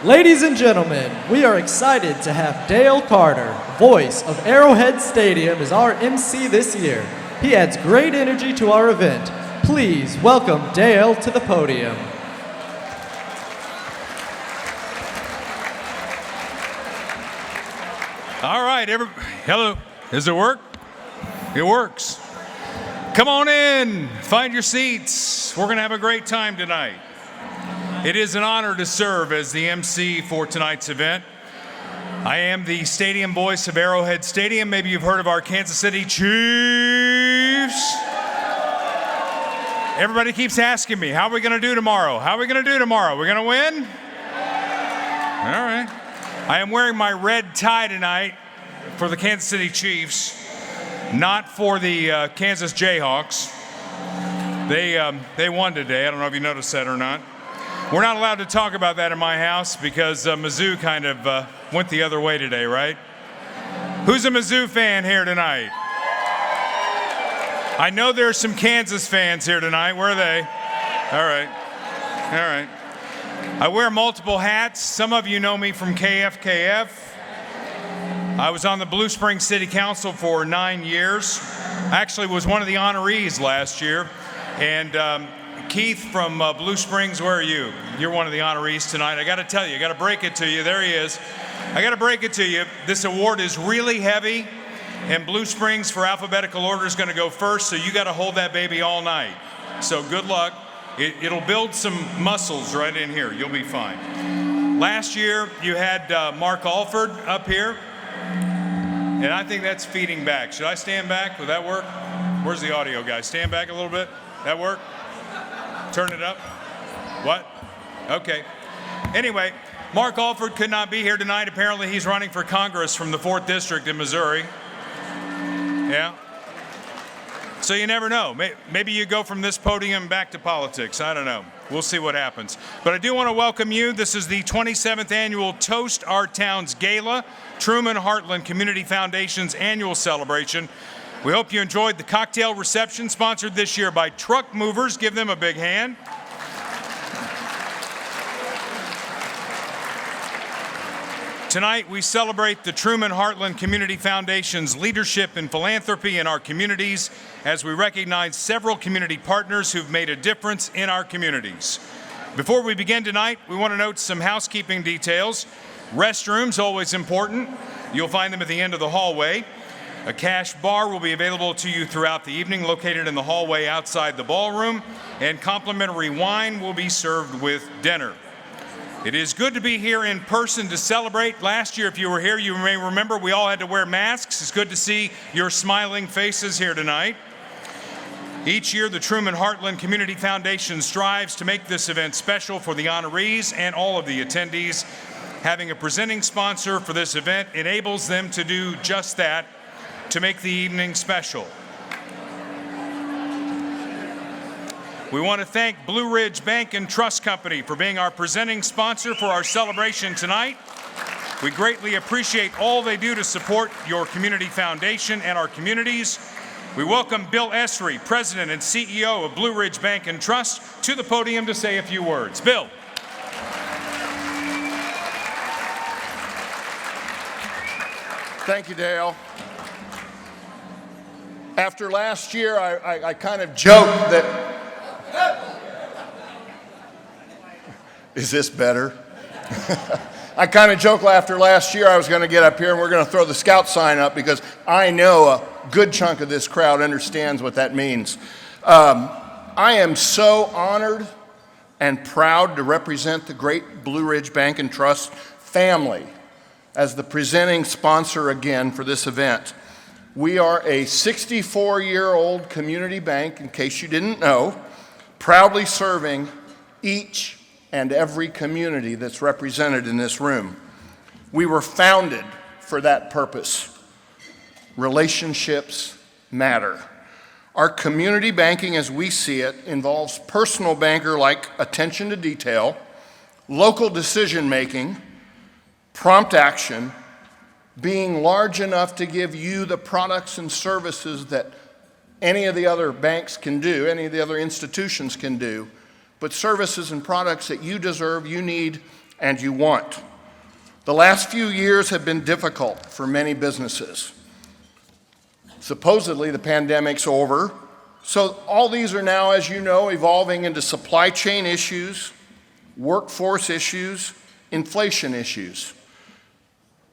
Ladies and gentlemen, we are excited to have Dale Carter, voice of Arrowhead Stadium, as our MC this year. He adds great energy to our event. Please welcome Dale to the podium. All right, hello. Does it work? It works. Come on in, find your seats. We're gonna have a great time tonight. It is an honor to serve as the MC for tonight's event. I am the stadium voice of Arrowhead Stadium. Maybe you've heard of our Kansas City Chiefs. Everybody keeps asking me, how are we gonna do tomorrow? How are we gonna do tomorrow? We're gonna win? All right. I am wearing my red tie tonight for the Kansas City Chiefs, not for the Kansas Jayhawks. They won today. I don't know if you noticed that or not. We're not allowed to talk about that in my house because Mizzou kind of went the other way today, right? Who's a Mizzou fan here tonight? I know there's some Kansas fans here tonight. Where are they? All right. All right. I wear multiple hats. Some of you know me from KFKF. I was on the Blue Springs City Council for 9 years. I actually was one of the honorees last year. And Keith from Blue Springs, where are you? You're one of the honorees tonight. I got to tell you, I got to break it to you. There he is. I got to break it to you. This award is really heavy, and Blue Springs for alphabetical order is going to go first, so you got to hold that baby all night. So good luck. It'll build some muscles right in here. You'll be fine. Last year, you had Mark Alford up here, and I think that's feeding back. Should I stand back? Would that work? Where's the audio guy? Stand back a little bit. That work? Turn it up. What? Okay. Anyway, Mark Alford could not be here tonight. Apparently, he's running for Congress from the 4th District in Missouri. Yeah. So you never know. Maybe you go from this podium back to politics. I don't know. We'll see what happens. But I do want to welcome you. This is the 27th annual Toast Our Towns Gala, Truman Heartland Community Foundation's annual celebration. We hope you enjoyed the cocktail reception sponsored this year by Truck Movers. Give them a big hand. Tonight, we celebrate the Truman Heartland Community Foundation's leadership and philanthropy in our communities as we recognize several community partners who've made a difference in our communities. Before we begin tonight, we want to note some housekeeping details. Restrooms, always important. You'll find them at the end of the hallway. A cash bar will be available to you throughout the evening, located in the hallway outside the ballroom, and complimentary wine will be served with dinner. It is good to be here in person to celebrate. Last year, if you were here, you may remember we all had to wear masks. It's good to see your smiling faces here tonight. Each year, the Truman Heartland Community Foundation strives to make this event special for the honorees and all of the attendees. Having a presenting sponsor for this event enables them to do just that, to make the evening special. We want to thank Blue Ridge Bank and Trust Company for being our presenting sponsor for our celebration tonight. We greatly appreciate all they do to support your community foundation and our communities. We welcome Bill Esri, President and CEO of Blue Ridge Bank and Trust, to the podium to say a few words. Bill. Thank you, Dale. After last year, I kind of joked that... Is this better? I kind of joked after last year I was going to get up here and we're going to throw the scout sign up because I know a good chunk of this crowd understands what that means. I am so honored and proud to represent the great Blue Ridge Bank and Trust family as the presenting sponsor again for this event. We are a 64-year-old community bank, in case you didn't know, proudly serving each and every community that's represented in this room. We were founded for that purpose. Relationships matter. Our community banking, as we see it, involves personal banker-like attention to detail, local decision-making, prompt action, being large enough to give you the products and services that any of the other banks can do, any of the other institutions can do, but services and products that you deserve, you need, and you want. The last few years have been difficult for many businesses. Supposedly, the pandemic's over, so all these are now, as you know, evolving into supply chain issues, workforce issues, inflation issues.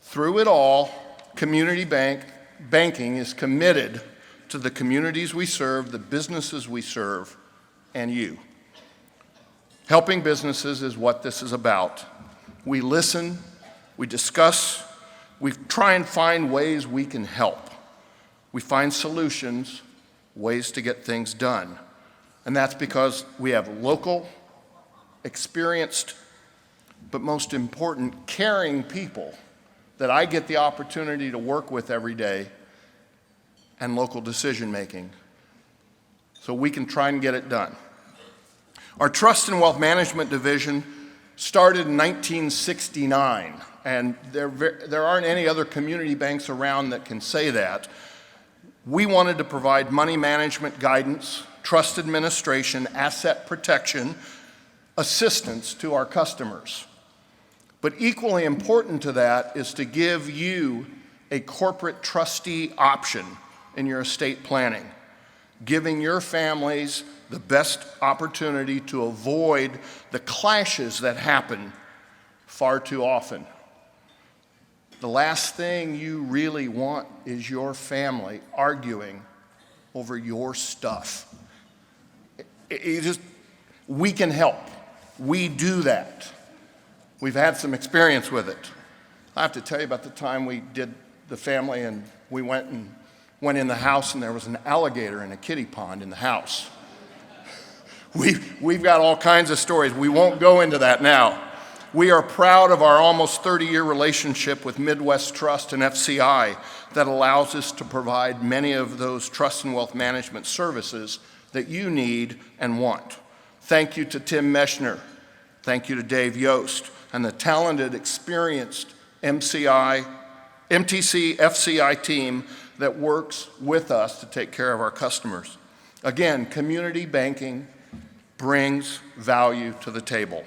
Through it all, community banking is committed to the communities we serve, the businesses we serve, and you. Helping businesses is what this is about. We listen, we discuss, we try and find ways we can help. We find solutions, ways to get things done. And that's because we have local, experienced, but most important, caring people that I get the opportunity to work with every day, and local decision making, so we can try and get it done. Our Trust and Wealth Management Division started in 1969, and there aren't any other community banks around that can say that. We wanted to provide money management guidance, trust administration, asset protection, assistance to our customers. But equally important to that is to give you a corporate trustee option in your estate planning, giving your families the best opportunity to avoid the clashes that happen far too often. The last thing you really want is your family arguing over your stuff. We can help. We do that. We've had some experience with it. I have to tell you about the time we did the family and we went in the house and there was an alligator in a kiddie pond in the house. We've got all kinds of stories. We won't go into that now. We are proud of our almost 30-year relationship with Midwest Trust and FCI that allows us to provide many of those trust and wealth management services that you need and want. Thank you to Tim Meshner. Thank you to Dave Yost and the talented, experienced MTC FCI team that works with us to take care of our customers. Again, community banking brings value to the table.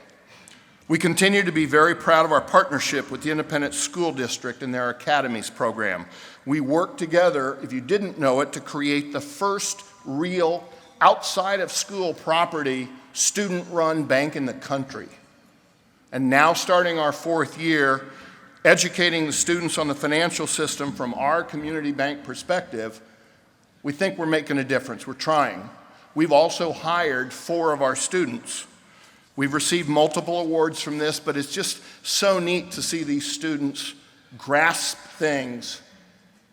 We continue to be very proud of our partnership with the Independent School District and their Academies program. We work together, if you didn't know it, to create the first real outside of school property student-run bank in the country. And now starting our 4th year, educating the students on the financial system from our community bank perspective, we think we're making a difference. We're trying. We've also hired 4 of our students. We've received multiple awards from this, but it's just so neat to see these students grasp things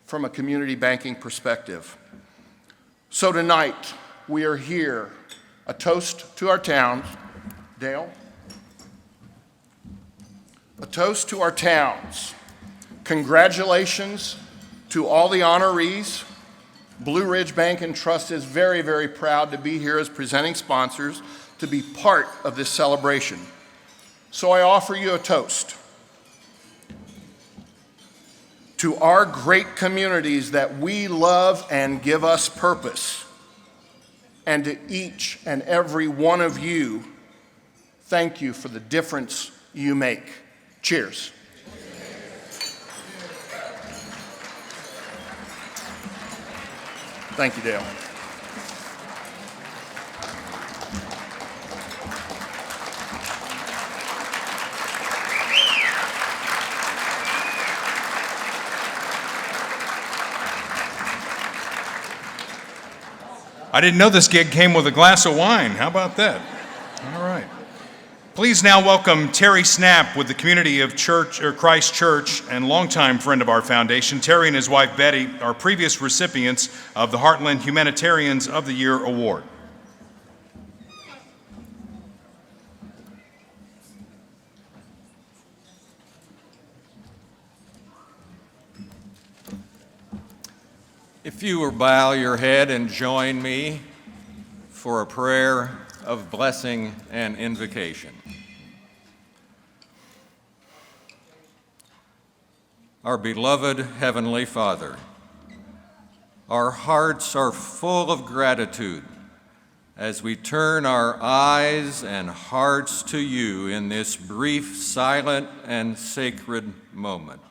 from a community banking perspective. So tonight, we are here, a toast to our towns. Dale? A toast to our towns. Congratulations to all the honorees. Blue Ridge Bank and Trust is very, very proud to be here as presenting sponsors to be part of this celebration. So I offer you a toast to our great communities that we love and give us purpose, and to each and every one of you, thank you for the difference you make. Cheers. Thank you, Dale. I didn't know this gig came with a glass of wine. How about that? All right. Please now welcome Terry Snap with the community of Christ Church and longtime friend of our foundation. Terry and his wife Betty are previous recipients of the Heartland Humanitarians of the Year Award. If you will bow your head and join me for a prayer of blessing and invocation. Our beloved Heavenly Father, our hearts are full of gratitude as we turn our eyes and hearts to you in this brief, silent, and sacred moment.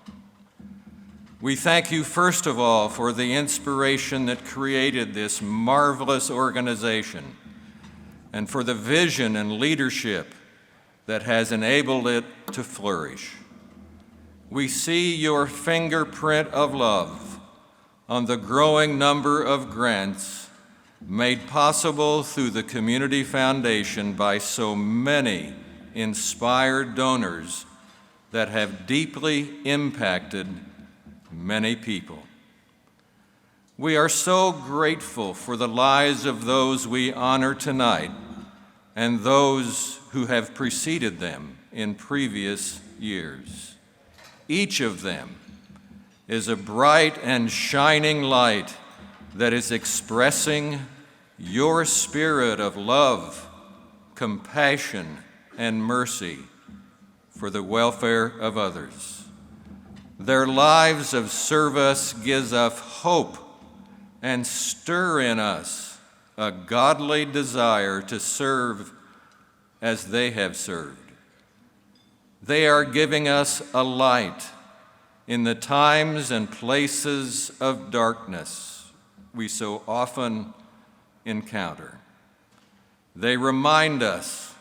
We thank you, first of all, for the inspiration that created this marvelous organization and for the vision and leadership that has enabled it to flourish. We see your fingerprint of love on the growing number of grants made possible through the Community Foundation by so many inspired donors that have deeply impacted many people. We are so grateful for the lives of those we honor tonight and those who have preceded them in previous years. Each of them is a bright and shining light that is expressing your spirit of love, compassion, and mercy for the welfare of others. Their lives of service gives us hope and stir in us a godly desire to serve as they have served. They are giving us a light in the times and places of darkness we so often encounter. They remind us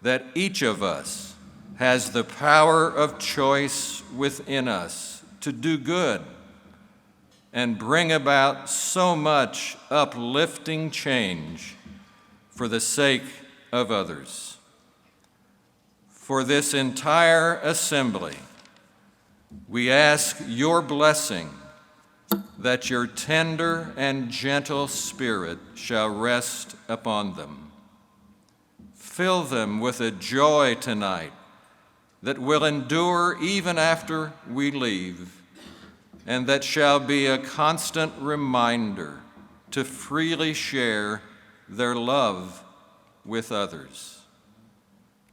that each of us has the power of choice within us to do good and bring about so much uplifting change for the sake of others. For this entire assembly, we ask your blessing that your tender and gentle spirit shall rest upon them. Fill them with a joy tonight that will endure even after we leave, and that shall be a constant reminder to freely share their love with others.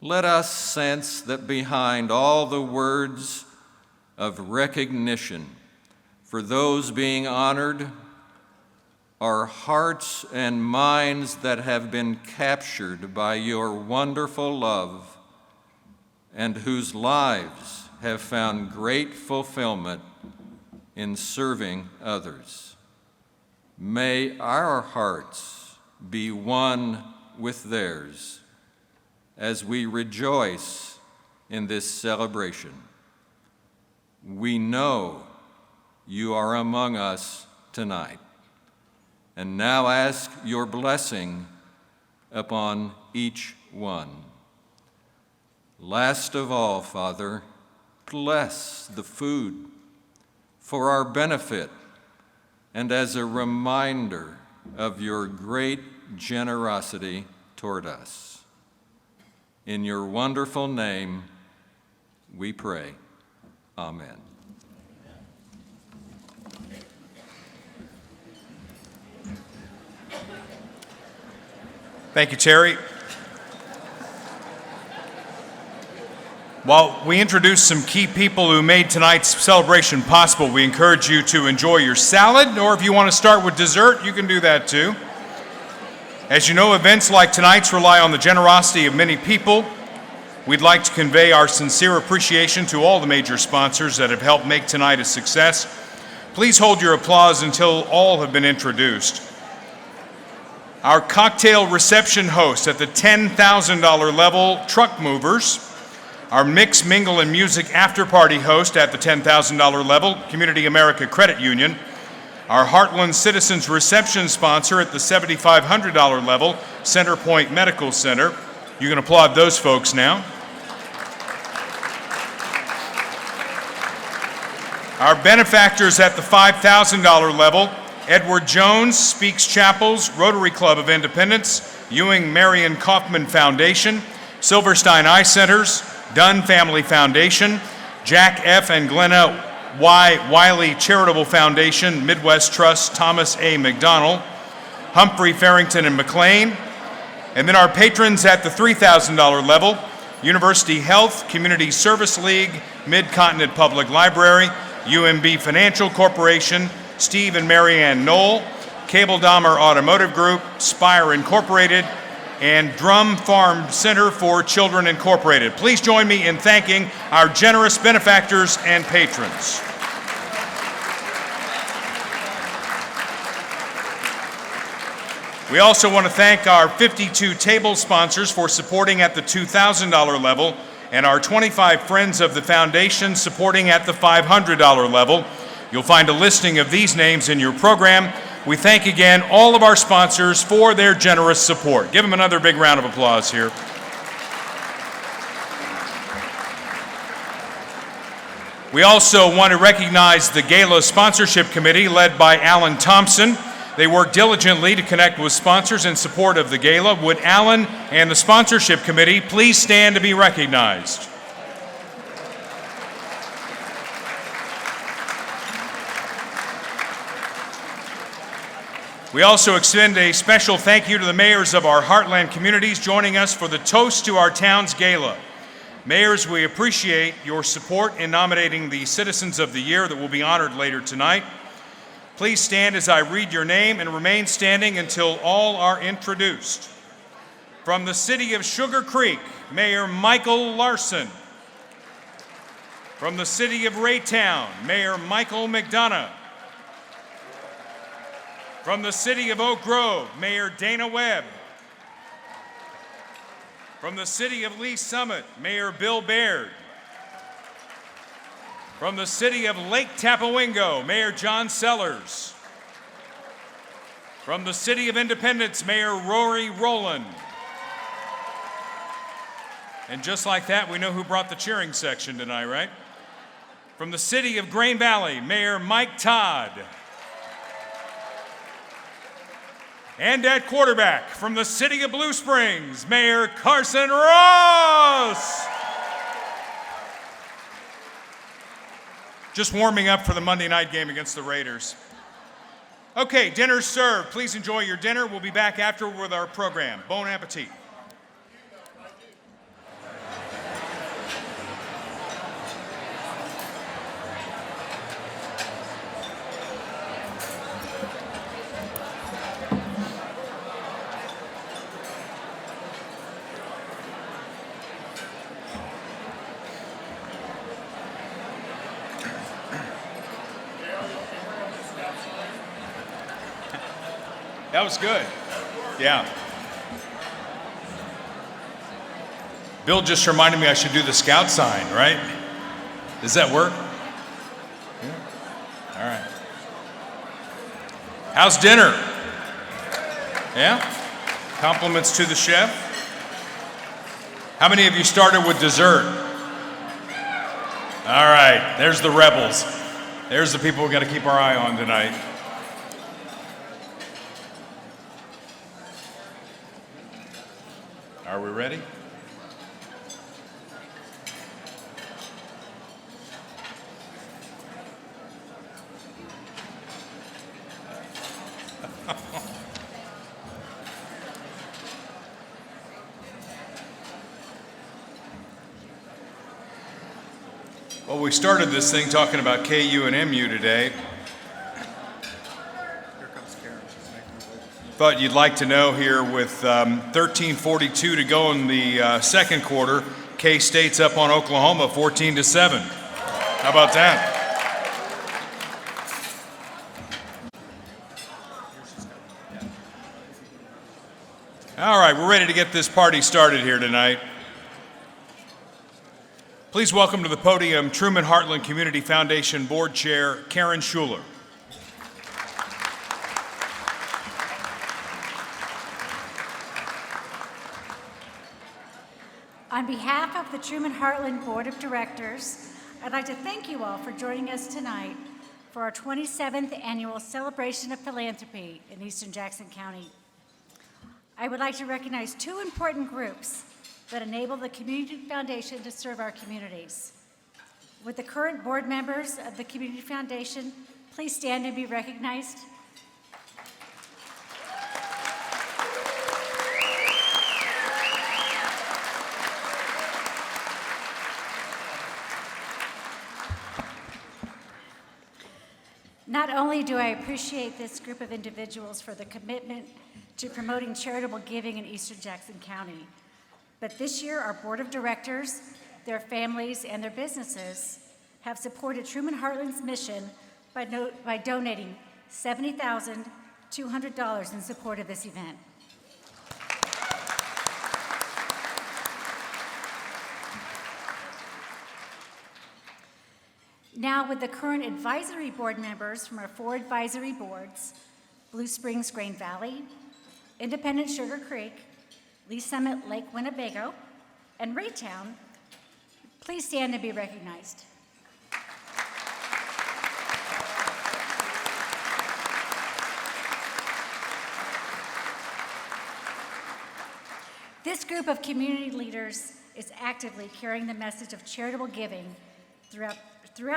Let us sense that behind all the words of recognition for those being honored are hearts and minds that have been captured by your wonderful love and whose lives have found great fulfillment in serving others. May our hearts be one with theirs as we rejoice in this celebration. We know you are among us tonight, and now ask your blessing upon each one. Last of all, Father, bless the food for our benefit and as a reminder of your great generosity toward us. In your wonderful name, we pray. Amen. Thank you, Terry. While we introduce some key people who made tonight's celebration possible, we encourage you to enjoy your salad, or if you want to start with dessert, you can do that too. As you know, events like tonight's rely on the generosity of many people. We'd like to convey our sincere appreciation to all the major sponsors that have helped make tonight a success. Please hold your applause until all have been introduced. Our cocktail reception hosts at the $10,000 level, Truck Movers. Our Mix, Mingle, and Music after-party host at the $10,000 level, Community America Credit Union. Our Heartland Citizens reception sponsor at the $7,500 level, Centerpoint Medical Center. You can applaud those folks now. Our benefactors at the $5,000 level, Edward Jones, Speaks Chapels, Rotary Club of Independence, Ewing Marion Kaufman Foundation, Silverstein Eye Centers, Dunn Family Foundation, Jack F. and Glenna Y. Wiley Charitable Foundation, Midwest Trust, Thomas A. McDonald, Humphrey Farrington and McLean, and then our patrons at the $3,000 level, University Health, Community Service League, Mid-Continent Public Library, UMB Financial Corporation, Steve and Marianne Knoll, Cable Dahmer Automotive Group, Spire Incorporated, and Drum Farm Center for Children Incorporated. Please join me in thanking our generous benefactors and patrons. We also want to thank our 52 table sponsors for supporting at the $2,000 level and our 25 friends of the foundation supporting at the $500 level. You'll find a listing of these names in your program. We thank again all of our sponsors for their generous support. Give them another big round of applause here. We also want to recognize the Gala Sponsorship Committee led by Alan Thompson. They work diligently to connect with sponsors in support of the gala. Would Alan and the Sponsorship Committee please stand to be recognized? We also extend a special thank you to the mayors of our Heartland communities joining us for the Toast to Our Towns Gala. Mayors, we appreciate your support in nominating the Citizens of the Year that will be honored later tonight. Please stand as I read your name and remain standing until all are introduced. From the city of Sugar Creek, Mayor Michael Larson. From the city of Raytown, Mayor Michael McDonough. From the city of Oak Grove, Mayor Dana Webb. From the city of Lee Summit, Mayor Bill Baird. From the city of Lake Tapawingo, Mayor John Sellers. From the city of Independence, Mayor Rory Rowland. And just like that, we know who brought the cheering section tonight, right? From the city of Grain Valley, Mayor Mike Todd. And at quarterback, from the city of Blue Springs, Mayor Carson Ross. Just warming up for the Monday night game against the Raiders. Okay, dinner's served. Please enjoy your dinner. We'll be back after with our program. Bon appetit. That was good. Yeah. Bill just reminded me I should do the scout sign, right? Does that work? Yeah. All right. How's dinner? Yeah? Compliments to the chef? How many of you started with dessert? All right, there's the rebels. There's the people we've got to keep our eye on tonight. Are we ready? Well, we started this thing talking about KU and MU today. But you'd like to know here with 13:42 to go in the second quarter, K-State's up on Oklahoma 14-7. How about that? All right, we're ready to get this party started here tonight. Please welcome to the podium Truman Heartland Community Foundation Board Chair Karen Schuler. On behalf of the Truman Heartland Board of Directors, I'd like to thank you all for joining us tonight for our 27th annual celebration of philanthropy in Eastern Jackson County. I would like to recognize two important groups that enable the Community Foundation to serve our communities. Would the current board members of the Community Foundation please stand and be recognized? Not only do I appreciate this group of individuals for the commitment to promoting charitable giving in Eastern Jackson County, but this year our board of directors, their families, and their businesses have supported Truman Heartland's mission by donating $70,200 in support of this event. Now, with the current advisory board members from our 4 advisory boards, Blue Springs Grain Valley, Independent Sugar Creek, Lee Summit Lake Winnebago, and Raytown, please stand and be recognized. This group of community leaders is actively carrying the message of charitable giving throughout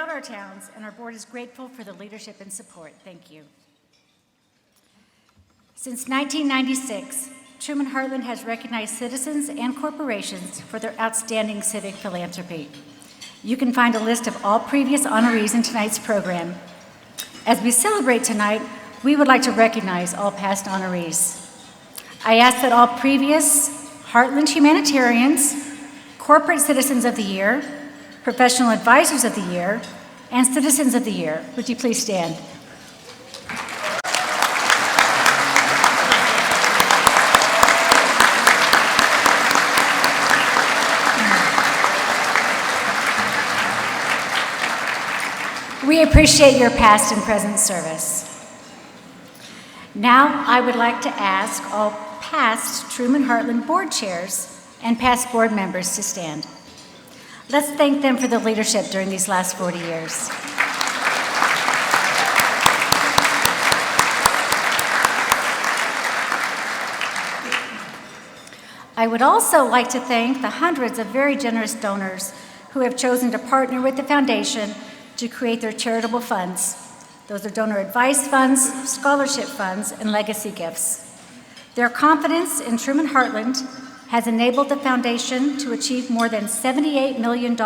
our towns, and our board is grateful for the leadership and support. Thank you. Since 1996, Truman Heartland has recognized citizens and corporations for their outstanding civic philanthropy. You can find a list of all previous honorees in tonight's program. As we celebrate tonight, we would like to recognize all past honorees. I ask that all previous Heartland humanitarians, corporate citizens of the year, professional advisors of the year, and citizens of the year, would you please stand? We appreciate your past and present service. Now, I would like to ask all past Truman Heartland board chairs and past board members to stand. Let's thank them for the leadership during these last 40 years. I would also like to thank the hundreds of very generous donors who have chosen to partner with the foundation to create their charitable funds. Those are donor advice funds, scholarship funds, and legacy gifts. Their confidence in Truman Heartland has enabled the foundation to achieve more than $78 million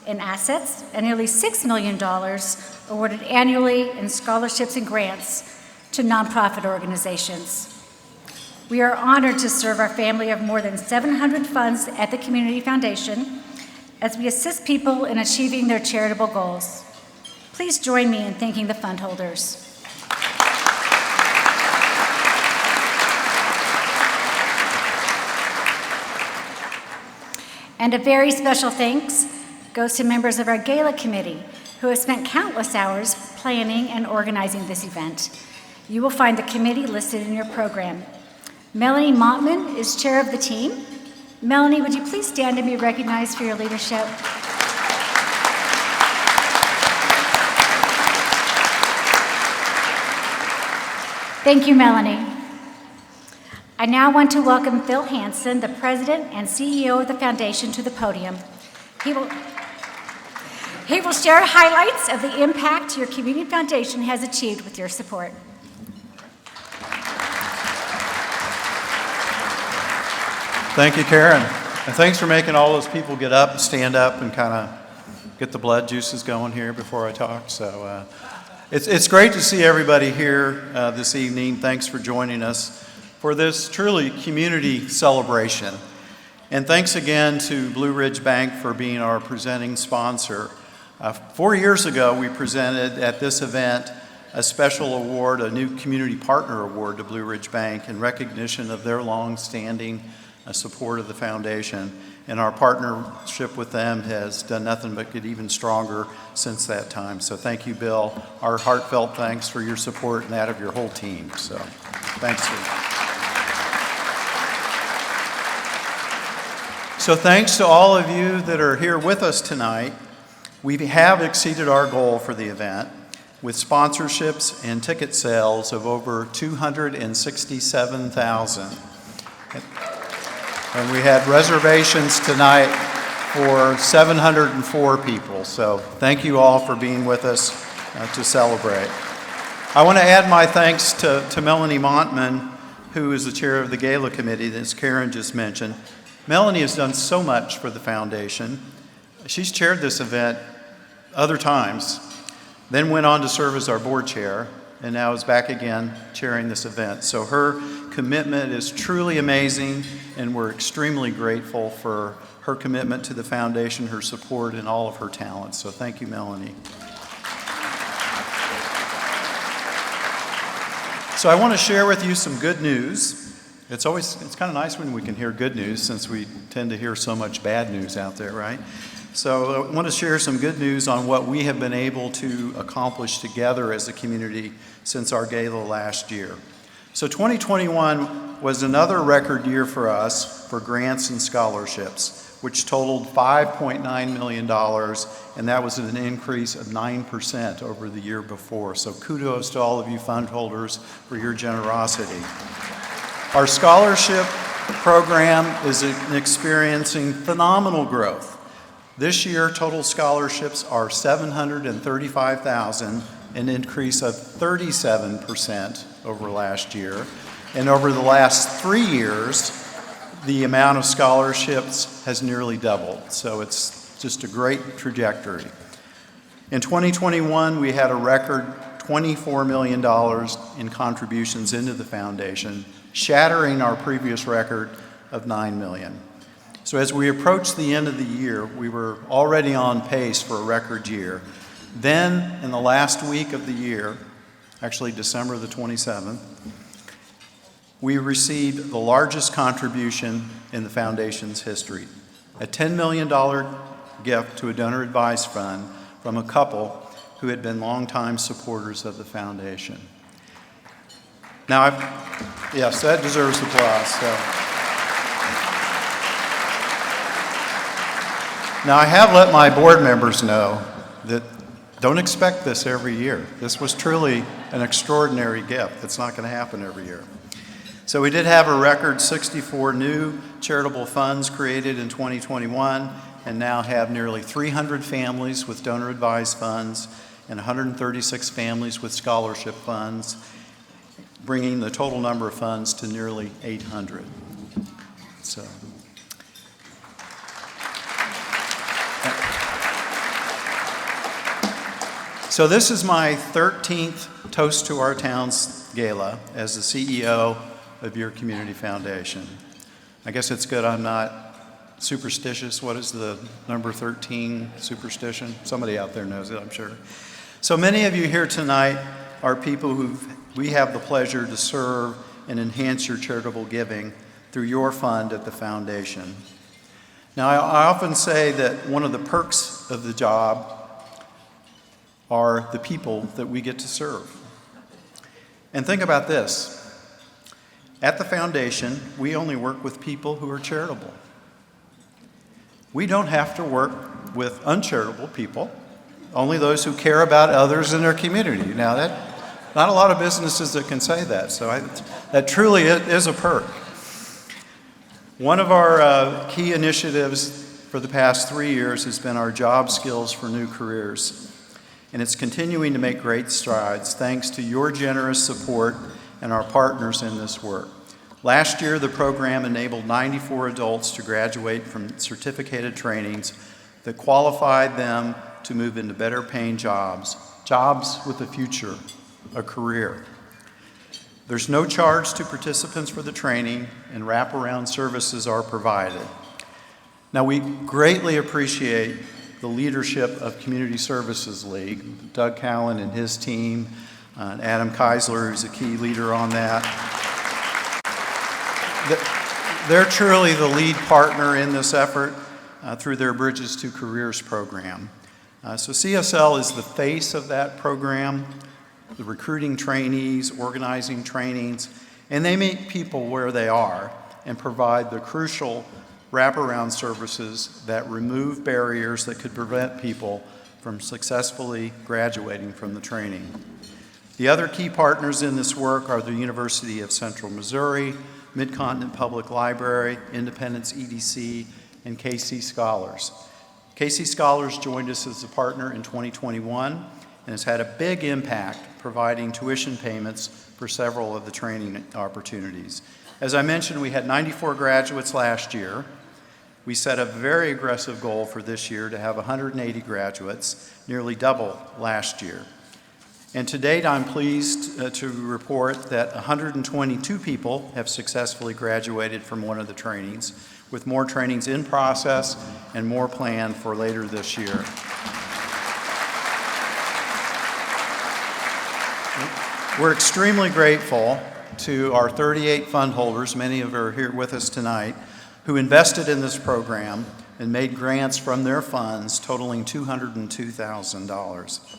in assets and nearly $6 million awarded annually in scholarships and grants to nonprofit organizations. We are honored to serve our family of more than 700 funds at the Community Foundation as we assist people in achieving their charitable goals. Please join me in thanking the fund holders. And a very special thanks goes to members of our gala committee who have spent countless hours planning and organizing this event. You will find the committee listed in your program. Melanie Montman is chair of the team. Melanie, would you please stand and be recognized for your leadership? Thank you, Melanie. I now want to welcome Phil Hansen, the president and CEO of the foundation, to the podium. He will share highlights of the impact your community foundation has achieved with your support. Thank you, Karen. And thanks for making all those people get up, stand up, and kind of get the blood juices going here before I talk. So it's great to see everybody here this evening. Thanks for joining us for this truly community celebration. And thanks again to Blue Ridge Bank for being our presenting sponsor. 4 years ago, we presented at this event a special award, a new Community Partner Award to Blue Ridge Bank in recognition of their long-standing support of the foundation. And our partnership with them has done nothing but get even stronger since that time. So thank you, Bill. Our heartfelt thanks for your support and that of your whole team. So thanks. So thanks to all of you that are here with us tonight. We have exceeded our goal for the event with sponsorships and ticket sales of over 267,000. And we had reservations tonight for 704 people. So thank you all for being with us to celebrate. I want to add my thanks to Melanie Montman, who is the chair of the Gala Committee, as Karen just mentioned. Melanie has done so much for the foundation. She's chaired this event other times, then went on to serve as our board chair, and now is back again chairing this event. So her commitment is truly amazing, and we're extremely grateful for her commitment to the foundation, her support, and all of her talents. So thank you, Melanie. So I want to share with you some good news. It's kind of nice when we can hear good news, since we tend to hear so much bad news out there, right? So I want to share some good news on what we have been able to accomplish together as a community since our gala last year. So 2021 was another record year for us for grants and scholarships, which totaled $5.9 million, and that was an increase of 9% over the year before. So kudos to all of you fund holders for your generosity. Our scholarship program is experiencing phenomenal growth. This year, total scholarships are $735,000, an increase of 37% over last year. And over the last 3 years, the amount of scholarships has nearly doubled. So it's just a great trajectory. In 2021, we had a record $24 million in contributions into the foundation, shattering our previous record of $9 million. So as we approached the end of the year, we were already on pace for a record year. Then, in the last week of the year, actually December the 27th, we received the largest contribution in the foundation's history, a $10 million gift to a donor-advised fund from a couple who had been longtime supporters of the foundation. Now, yes, that deserves applause. Now, I have let my board members know that don't expect this every year. This was truly an extraordinary gift. It's not going to happen every year. So we did have a record 64 new charitable funds created in 2021, and now have nearly 300 families with donor-advised funds and 136 families with scholarship funds, bringing the total number of funds to nearly 800. So this is my 13th Toast to Our Towns Gala as the CEO of your community foundation. I guess it's good I'm not superstitious. What is the number 13 superstition? Somebody out there knows it, I'm sure. So many of you here tonight are people who we have the pleasure to serve and enhance your charitable giving through your fund at the foundation. Now, I often say that one of the perks of the job are the people that we get to serve. And think about this. At the foundation, we only work with people who are charitable. We don't have to work with uncharitable people, only those who care about others in their community. Now, not a lot of businesses that can say that, so that truly is a perk. One of our key initiatives for the past 3 years has been our Job Skills for New Careers. And it's continuing to make great strides thanks to your generous support and our partners in this work. Last year, the program enabled 94 adults to graduate from certificated trainings that qualified them to move into better paying jobs with a future, a career. There's no charge to participants for the training, and wraparound services are provided. Now, we greatly appreciate the leadership of Community Services League, Doug Cowan and his team, Adam Keisler, who's a key leader on that. They're truly the lead partner in this effort through their Bridges to Careers program. So CSL is the face of that program, the recruiting trainees, organizing trainings, and they meet people where they are and provide the crucial wraparound services that remove barriers that could prevent people from successfully graduating from the training. The other key partners in this work are the University of Central Missouri, Mid-Continent Public Library, Independence EDC, and KC Scholars. KC Scholars joined us as a partner in 2021 and has had a big impact providing tuition payments for several of the training opportunities. As I mentioned, we had 94 graduates last year. We set a very aggressive goal for this year to have 180 graduates, nearly double last year. And to date, I'm pleased to report that 122 people have successfully graduated from one of the trainings, with more trainings in process and more planned for later this year. We're extremely grateful to our 38 fund holders, many of them are here with us tonight, who invested in this program and made grants from their funds totaling $202,000.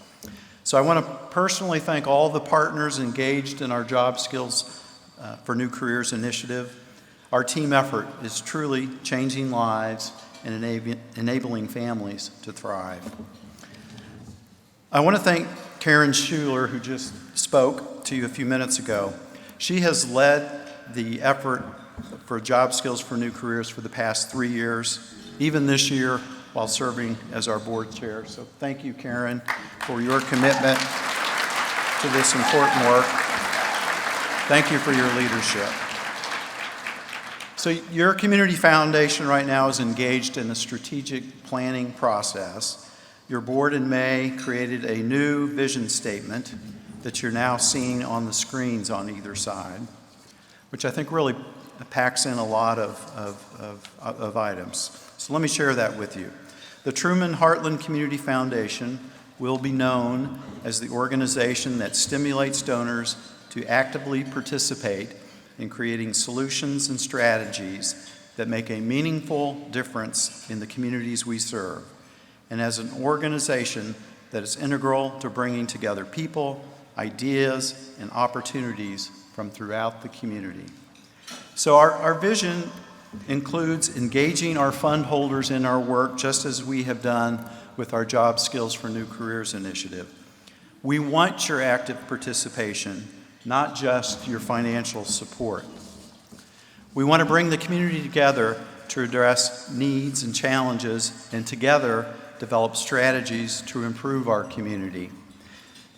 So I want to personally thank all the partners engaged in our Job Skills for New Careers initiative. Our team effort is truly changing lives and enabling families to thrive. I want to thank Karen Schuler, who just spoke to you a few minutes ago. She has led the effort for Job Skills for New Careers for the past 3 years, even this year, while serving as our board chair. So thank you, Karen, for your commitment to this important work. Thank you for your leadership. So your community foundation right now is engaged in a strategic planning process. Your board in May created a new vision statement that you're now seeing on the screens on either side, which I think really packs in a lot of items. So let me share that with you. The Truman Heartland Community Foundation will be known as the organization that stimulates donors to actively participate in creating solutions and strategies that make a meaningful difference in the communities we serve, and as an organization that is integral to bringing together people, ideas, and opportunities from throughout the community. So our vision includes engaging our fund holders in our work, just as we have done with our Job Skills for New Careers initiative. We want your active participation, not just your financial support. We want to bring the community together to address needs and challenges, and together develop strategies to improve our community.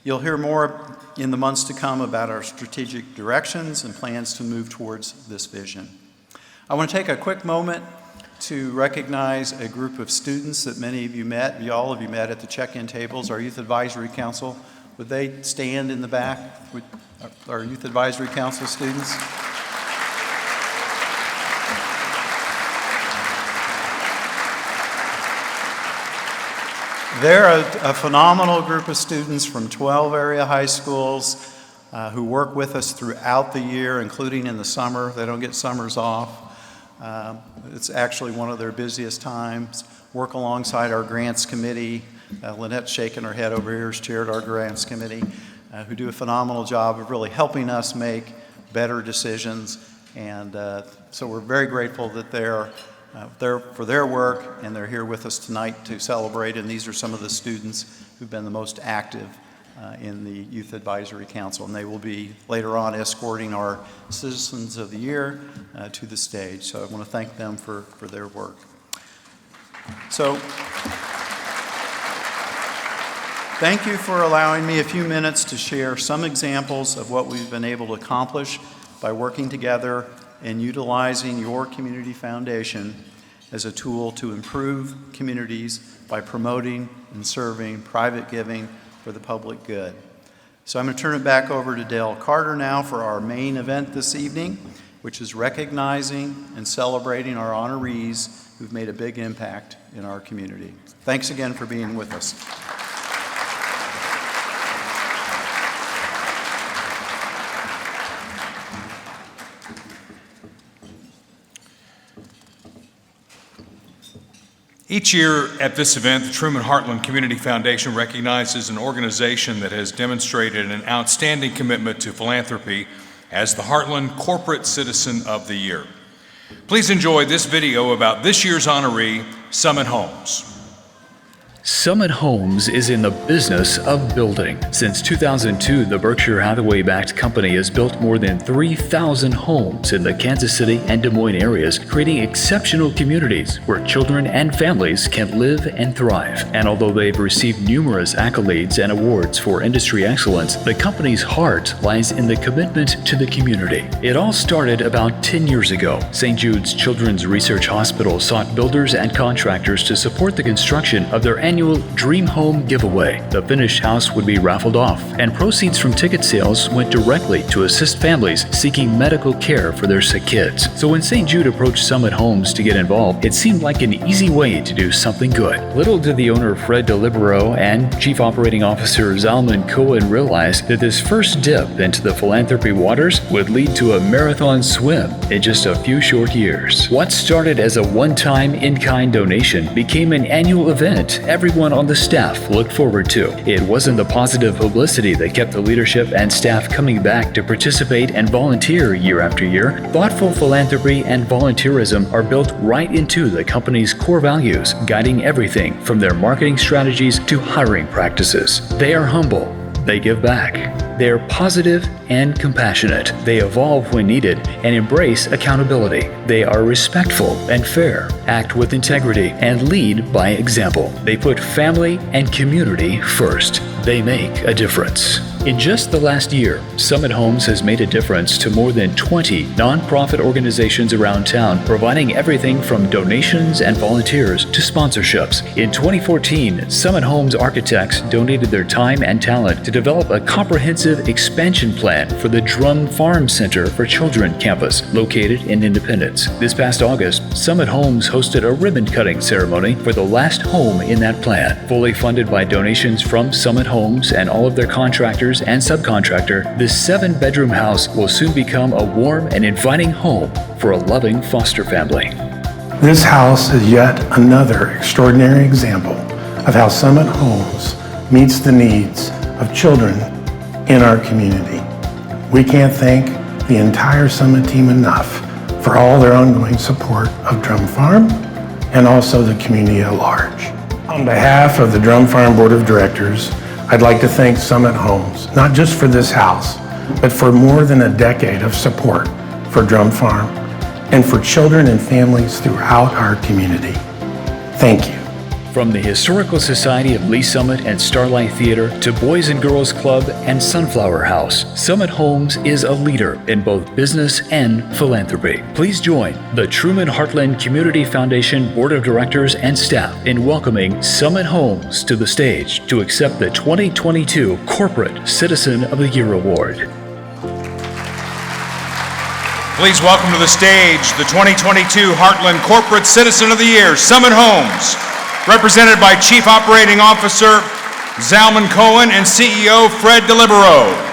You'll hear more in the months to come about our strategic directions and plans to move towards this vision. I want to take a quick moment to recognize a group of students that many of you met, all of you met at the check-in tables, our Youth Advisory Council. Would they stand in the back? Our Youth Advisory Council students? They're a phenomenal group of students from 12 area high schools who work with us throughout the year, including in the summer. They don't get summers off. It's actually one of their busiest times. Work alongside our grants committee. Lynette's shaking her head over here, has chaired our grants committee, who do a phenomenal job of really helping us make better decisions. And so we're very grateful that they're for their work, and they're here with us tonight to celebrate. And these are some of the students who've been the most active in the Youth Advisory Council, and they will be later on escorting our Citizens of the Year to the stage. So I want to thank them for their work. So thank you for allowing me a few minutes to share some examples of what we've been able to accomplish by working together and utilizing your community foundation as a tool to improve communities by promoting and serving private giving for the public good. So I'm going to turn it back over to Dale Carter now for our main event this evening, which is recognizing and celebrating our honorees who've made a big impact in our community. Thanks again for being with us. Each year at this event, the Truman Heartland Community Foundation recognizes an organization that has demonstrated an outstanding commitment to philanthropy as the Heartland Corporate Citizen of the Year. Please enjoy this video about this year's honoree, Summit Homes. Summit Homes is in the business of building. Since 2002, the Berkshire Hathaway-backed company has built more than 3,000 homes in the Kansas City and Des Moines areas, creating exceptional communities where children and families can live and thrive. And although they've received numerous accolades and awards for industry excellence, the company's heart lies in the commitment to the community. It all started about 10 years ago. St. Jude's Children's Research Hospital sought builders and contractors to support the construction of their annual Dream Home giveaway. The finished house would be raffled off, and proceeds from ticket sales went directly to assist families seeking medical care for their sick kids. So when St. Jude approached Summit Homes to get involved, it seemed like an easy way to do something good. Little did the owner Fred DeLibero and Chief Operating Officer Zalman Cohen realize that this first dip into the philanthropy waters would lead to a marathon swim in just a few short years. What started as a one-time in-kind donation became an annual event everyone on the staff looked forward to. It wasn't the positive publicity that kept the leadership and staff coming back to participate and volunteer year after year. Thoughtful philanthropy and volunteerism are built right into the company's core values, guiding everything from their marketing strategies to hiring practices. They are humble. They give back. They are positive and compassionate. They evolve when needed and embrace accountability. They are respectful and fair, act with integrity, and lead by example. They put family and community first. They make a difference. In just the last year, Summit Homes has made a difference to more than 20 nonprofit organizations around town, providing everything from donations and volunteers to sponsorships. In 2014, Summit Homes architects donated their time and talent to develop a comprehensive expansion plan for the Drum Farm Center for Children campus located in Independence. This past August, Summit Homes hosted a ribbon-cutting ceremony for the last home in that plan. Fully funded by donations from Summit Homes and all of their contractors and subcontractor, this 7-bedroom house will soon become a warm and inviting home for a loving foster family. This house is yet another extraordinary example of how Summit Homes meets the needs of children in our community. We can't thank the entire Summit team enough for all their ongoing support of Drum Farm and also the community at large. On behalf of the Drum Farm Board of Directors, I'd like to thank Summit Homes, not just for this house, but for more than a decade of support for Drum Farm and for children and families throughout our community. Thank you. From the Historical Society of Lee Summit and Starlight Theater to Boys and Girls Club and Sunflower House, Summit Homes is a leader in both business and philanthropy. Please join the Truman Heartland Community Foundation Board of Directors and staff in welcoming Summit Homes to the stage to accept the 2022 Corporate Citizen of the Year Award. Please welcome to the stage the 2022 Heartland Corporate Citizen of the Year, Summit Homes, represented by Chief Operating Officer Zalman Cohen and CEO Fred DeLibero.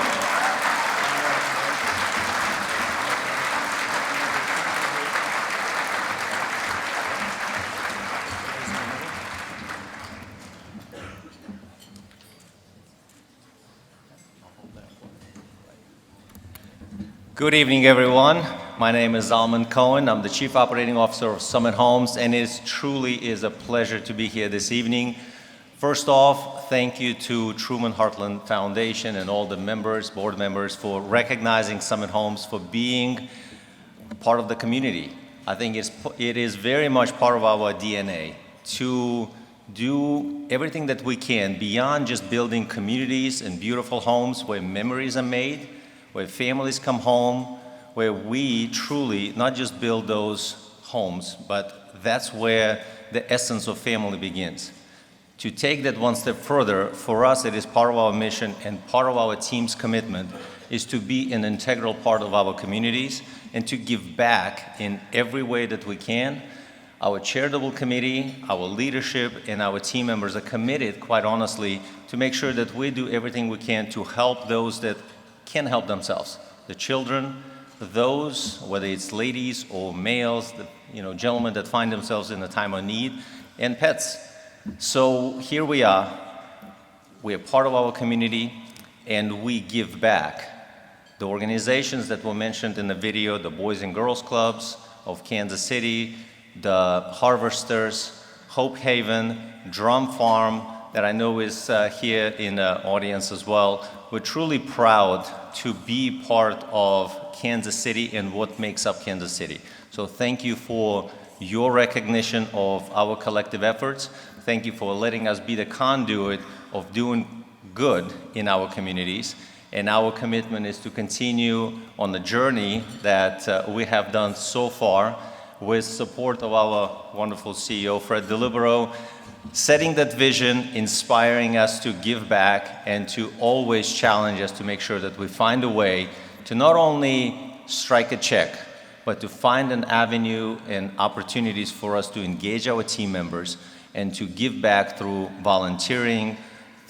Good evening, everyone. My name is Zalman Cohen. I'm the Chief Operating Officer of Summit Homes, and it truly is a pleasure to be here this evening. First off, thank you to Truman Heartland Foundation and all the members, board members, for recognizing Summit Homes for being part of the community. I think it is very much part of our DNA to do everything that we can beyond just building communities and beautiful homes where memories are made, where families come home, where we truly not just build those homes, but that's where the essence of family begins. To take that one step further, for us it is part of our mission and part of our team's commitment is to be an integral part of our communities and to give back in every way that we can. Our charitable committee, our leadership, and our team members are committed, quite honestly, to make sure that we do everything we can to help those that can help themselves. The children, those, whether it's ladies or males, gentlemen that find themselves in a time of need, and pets. So here we are. We are part of our community, and we give back. The organizations that were mentioned in the video, the Boys and Girls Clubs of Kansas City, the Harvesters, Hope Haven, Drum Farm, that I know is here in the audience as well. We're truly proud to be part of Kansas City and what makes up Kansas City. So thank you for your recognition of our collective efforts. Thank you for letting us be the conduit of doing good in our communities. And our commitment is to continue on the journey that we have done so far. with support of our wonderful CEO, Fred DeLibero, setting that vision, inspiring us to give back and to always challenge us to make sure that we find a way to not only strike a check, but to find an avenue and opportunities for us to engage our team members and to give back through volunteering,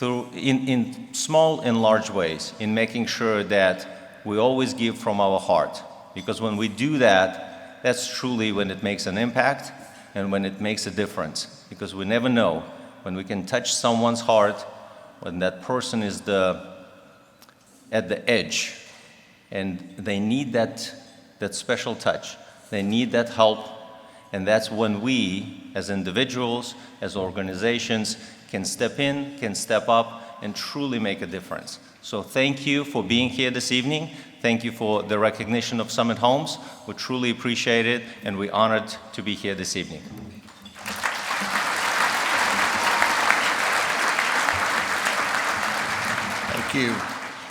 in small and large ways, in making sure that we always give from our heart. Because when we do that, that's truly when it makes an impact and when it makes a difference. Because we never know when we can touch someone's heart, when that person is at the edge and they need that special touch. They need that help. And that's when we, as individuals, as organizations, can step in, can step up, and truly make a difference. So thank you for being here this evening. Thank you for the recognition of Summit Homes. We truly appreciate it, and we're honored to be here this evening. Thank you.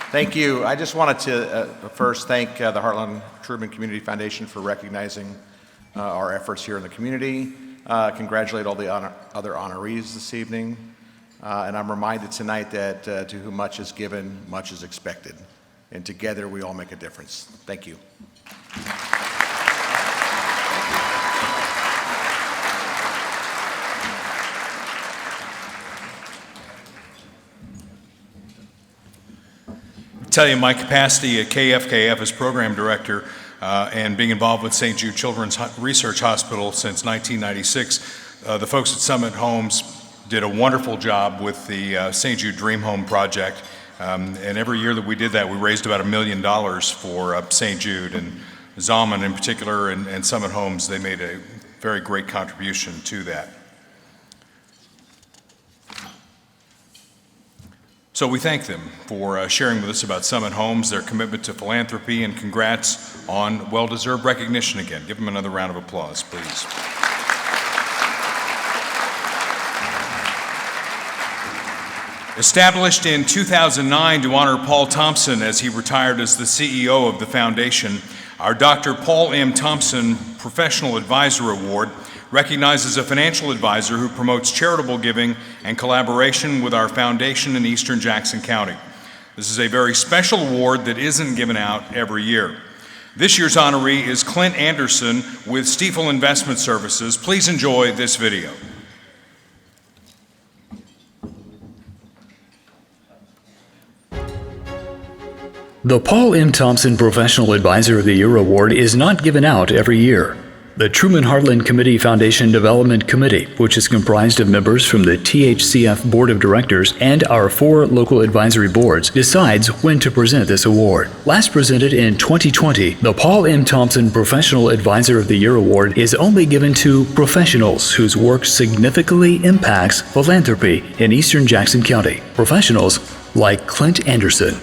Thank you. I just wanted to first thank the Heartland Truman Community Foundation for recognizing our efforts here in the community. Congratulate all the other honorees this evening. And I'm reminded tonight that to whom much is given, much is expected. And together we all make a difference. Thank you. Tell you, my capacity at KFKF as program director and being involved with St. Jude Children's Research Hospital since 1996, the folks at Summit Homes did a wonderful job with the St. Jude Dream Home Project. And every year that we did that, we raised about $1 million for St. Jude. And Zalman in particular and Summit Homes, they made a very great contribution to that. So we thank them for sharing with us about Summit Homes, their commitment to philanthropy, and congrats on well-deserved recognition again. Give them another round of applause, please. Established in 2009 to honor Paul Thompson as he retired as the CEO of the foundation, our Dr. Paul M. Thompson Professional Advisor Award recognizes a financial advisor who promotes charitable giving and collaboration with our foundation in Eastern Jackson County. This is a very special award that isn't given out every year. This year's honoree is Clint Anderson with Stiefel Investment Services. Please enjoy this video. The Paul M. Thompson Professional Advisor of the Year Award is not given out every year. The Truman Heartland Committee Foundation Development Committee, which is comprised of members from the THCF Board of Directors and our 4 local advisory boards, decides when to present this award. Last presented in 2020, the Paul M. Thompson Professional Advisor of the Year Award is only given to professionals whose work significantly impacts philanthropy in Eastern Jackson County. Professionals like Clint Anderson.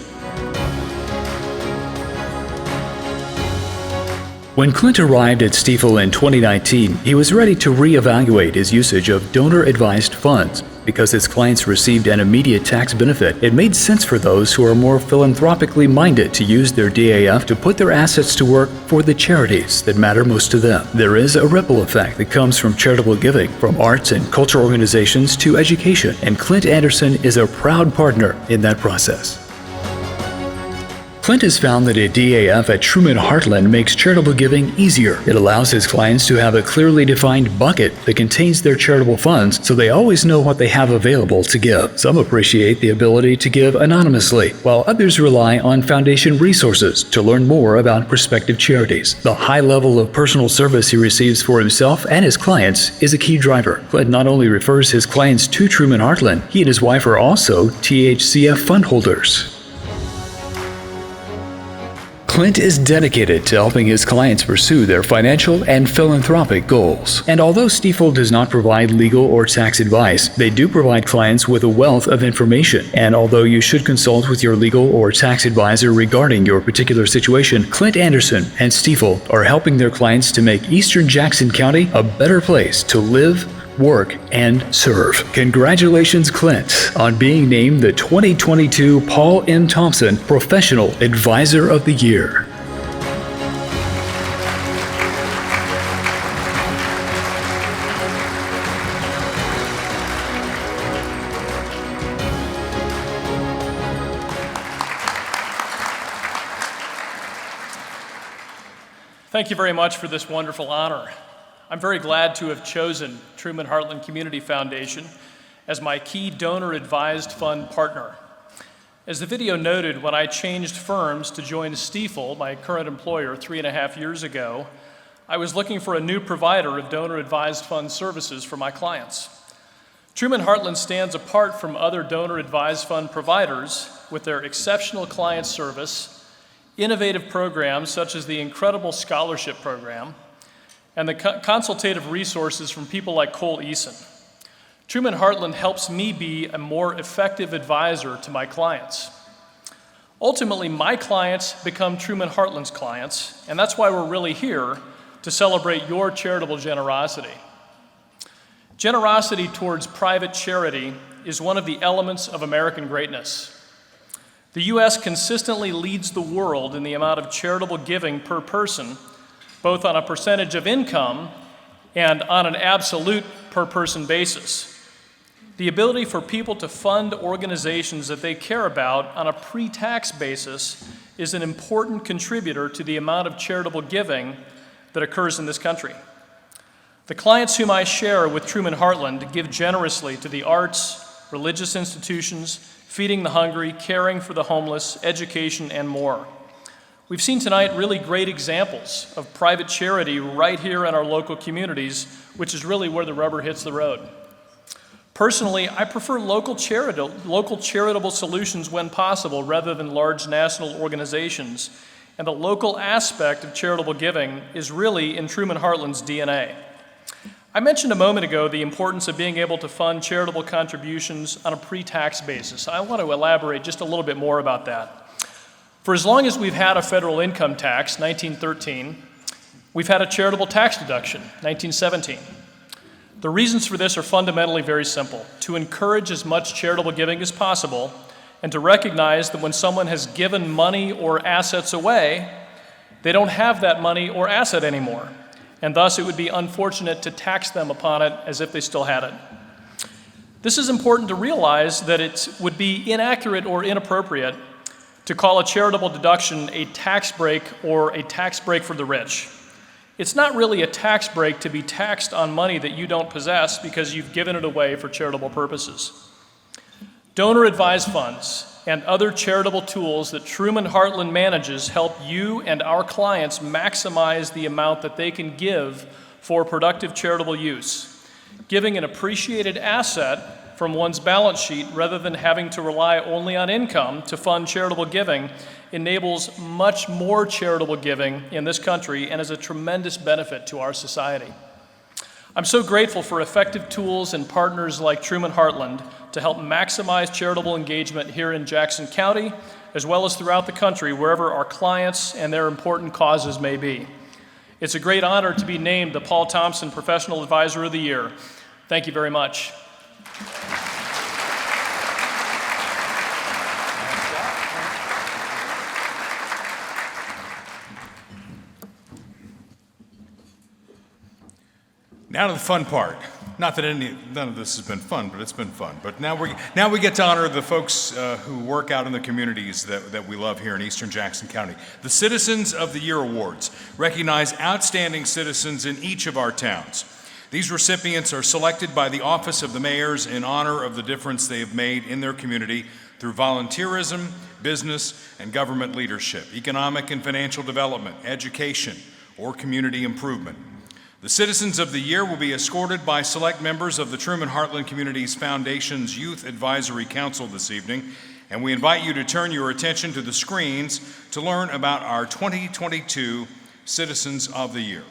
When Clint arrived at Stiefel in 2019, he was ready to reevaluate his usage of donor-advised funds. Because his clients received an immediate tax benefit, it made sense for those who are more philanthropically minded to use their DAF to put their assets to work for the charities that matter most to them. There is a ripple effect that comes from charitable giving, from arts and culture organizations to education, and Clint Anderson is a proud partner in that process. Clint has found that a DAF at Truman Heartland makes charitable giving easier. It allows his clients to have a clearly defined bucket that contains their charitable funds, so they always know what they have available to give. Some appreciate the ability to give anonymously, while others rely on foundation resources to learn more about prospective charities. The high level of personal service he receives for himself and his clients is a key driver. Clint not only refers his clients to Truman Heartland, he and his wife are also THCF fund holders. Clint is dedicated to helping his clients pursue their financial and philanthropic goals. And although Stiefel does not provide legal or tax advice, they do provide clients with a wealth of information. And although you should consult with your legal or tax advisor regarding your particular situation, Clint Anderson and Stiefel are helping their clients to make Eastern Jackson County a better place to live, work, and serve. Congratulations, Clint, on being named the 2022 Paul M. Thompson Professional Advisor of the Year. Thank you very much for this wonderful honor. I'm very glad to have chosen Truman Heartland Community Foundation as my key donor-advised fund partner. As the video noted, when I changed firms to join Stiefel, my current employer, 3.5 years ago, I was looking for a new provider of donor-advised fund services for my clients. Truman Heartland stands apart from other donor-advised fund providers with their exceptional client service, innovative programs such as the incredible scholarship program, and the consultative resources from people like Cole Eason. Truman Heartland helps me be a more effective advisor to my clients. Ultimately, my clients become Truman Heartland's clients, and that's why we're really here to celebrate your charitable generosity. Generosity towards private charity is one of the elements of American greatness. The U.S. consistently leads the world in the amount of charitable giving per person, both on a percentage of income and on an absolute per person basis. The ability for people to fund organizations that they care about on a pre-tax basis is an important contributor to the amount of charitable giving that occurs in this country. The clients whom I share with Truman Heartland give generously to the arts, religious institutions, feeding the hungry, caring for the homeless, education, and more. We've seen tonight really great examples of private charity right here in our local communities, which is really where the rubber hits the road. Personally, I prefer local charitable solutions when possible rather than large national organizations, and the local aspect of charitable giving is really in Truman Heartland's DNA. I mentioned a moment ago the importance of being able to fund charitable contributions on a pre-tax basis. I want to elaborate just a little bit more about that. For as long as we've had a federal income tax, 1913, we've had a charitable tax deduction, 1917. The reasons for this are fundamentally very simple: to encourage as much charitable giving as possible, and to recognize that when someone has given money or assets away, they don't have that money or asset anymore, and thus it would be unfortunate to tax them upon it as if they still had it. This is important to realize that it would be inaccurate or inappropriate to call a charitable deduction a tax break or a tax break for the rich. It's not really a tax break to be taxed on money that you don't possess because you've given it away for charitable purposes. Donor-advised funds and other charitable tools that Truman Heartland manages help you and our clients maximize the amount that they can give for productive charitable use. Giving an appreciated asset from one's balance sheet rather than having to rely only on income to fund charitable giving enables much more charitable giving in this country and is a tremendous benefit to our society. I'm so grateful for effective tools and partners like Truman Heartland to help maximize charitable engagement here in Jackson County, as well as throughout the country, wherever our clients and their important causes may be. It's a great honor to be named the Paul Thompson Professional Advisor of the Year. Thank you very much. Now to the fun part. Not that none of this has been fun, but it's been fun. But now we get to honor the folks who work out in the communities that we love here in Eastern Jackson County. The Citizens of the Year Awards recognize outstanding citizens in each of our towns. These recipients are selected by the Office of the Mayors in honor of the difference they have made in their community through volunteerism, business, and government leadership, economic and financial development, education, or community improvement. The Citizens of the Year will be escorted by select members of the Truman Heartland Communities Foundation's Youth Advisory Council this evening, and we invite you to turn your attention to the screens to learn about our 2022 Citizens of the Year.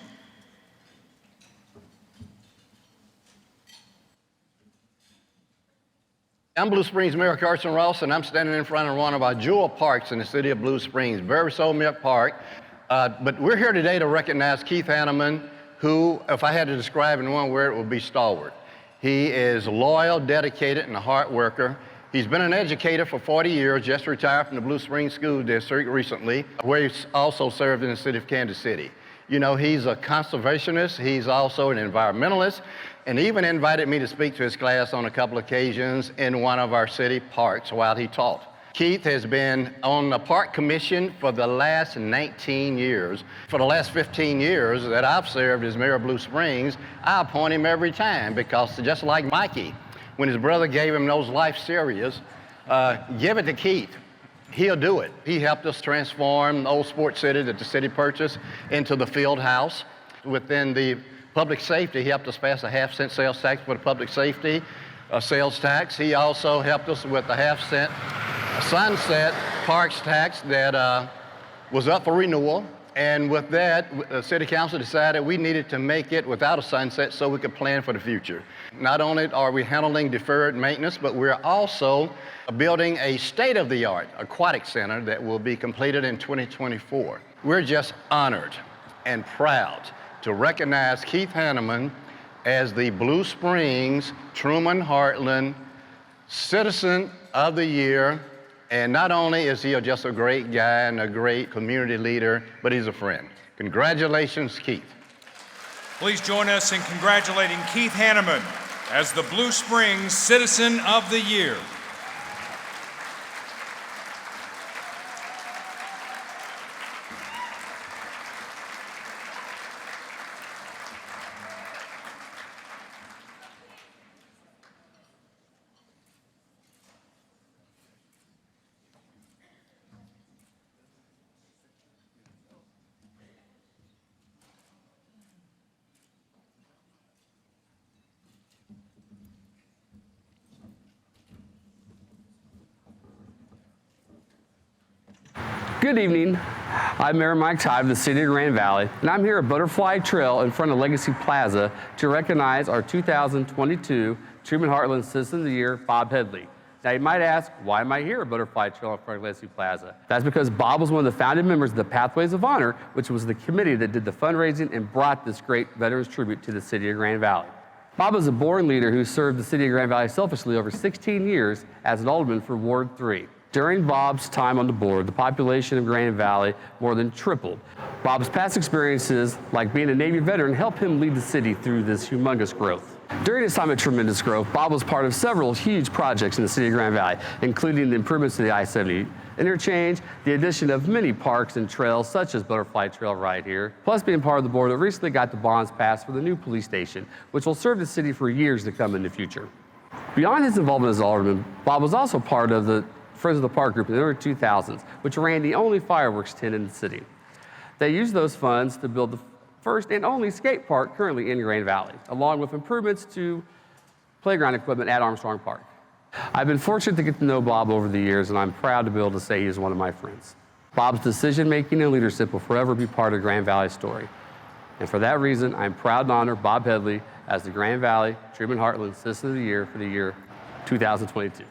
I'm Blue Springs Mayor Carson Ross, and I'm standing in front of one of our jewel parks in the city of Blue Springs, Berry Soul Milk Park. But we're here today to recognize Keith Hanneman, who, if I had to describe in one word, it would be stalwart. He is loyal, dedicated, and a hard worker. He's been an educator for 40 years, just retired from the Blue Springs School District recently, where he's also served in the city of Kansas City. You know, he's a conservationist, he's also an environmentalist, and even invited me to speak to his class on a couple occasions in one of our city parks while he taught. Keith has been on the park commission for the last 19 years. For the last 15 years that I've served as mayor of Blue Springs, I appoint him every time because just like Mikey, when his brother gave him those life series, give it to Keith. He'll do it. He helped us transform the old sports city that the city purchased into the field house. Within the public safety, he helped us pass a half-cent sales tax for the public safety sales tax. He also helped us with the half-cent sunset parks tax that was up for renewal. And with that, the city council decided we needed to make it without a sunset so we could plan for the future. Not only are we handling deferred maintenance, but we're also building a state-of-the-art aquatic center that will be completed in 2024. We're just honored and proud to recognize Keith Hanneman as the Blue Springs Truman Heartland Citizen of the Year. And not only is he just a great guy and a great community leader, but he's a friend. Congratulations, Keith. Please join us in congratulating Keith Hanneman as the Blue Springs Citizen of the Year. Good evening. I'm Mayor Mike Tide of the City of Grand Valley, and I'm here at Butterfly Trail in front of Legacy Plaza to recognize our 2022 Truman Heartland Citizen of the Year, Bob Headley. Now you might ask, why am I here at Butterfly Trail in front of Legacy Plaza? That's because Bob was one of the founding members of the Pathways of Honor, which was the committee that did the fundraising and brought this great veterans tribute to the City of Grand Valley. Bob is a born leader who served the City of Grand Valley selfishly over 16 years as an alderman for Ward 3. During Bob's time on the board, the population of Grand Valley more than tripled. Bob's past experiences, like being a Navy veteran, helped him lead the city through this humongous growth. During his time at tremendous growth, Bob was part of several huge projects in the City of Grand Valley, including the improvements to the I-70 interchange, the addition of many parks and trails, such as Butterfly Trail right here, plus being part of the board that recently got the bonds passed for the new police station, which will serve the city for years to come in the future. Beyond his involvement as alderman, Bob was also part of the Friends of the Park group in the early 2000s, which ran the only fireworks tent in the city. They used those funds to build the first and only skate park currently in Grand Valley, along with improvements to playground equipment at Armstrong Park. I've been fortunate to get to know Bob over the years, and I'm proud to be able to say he is one of my friends. Bob's decision-making and leadership will forever be part of Grand Valley's story. And for that reason, I'm proud to honor Bob Headley as the Grand Valley Truman Heartland Citizen of the Year for the year 2022.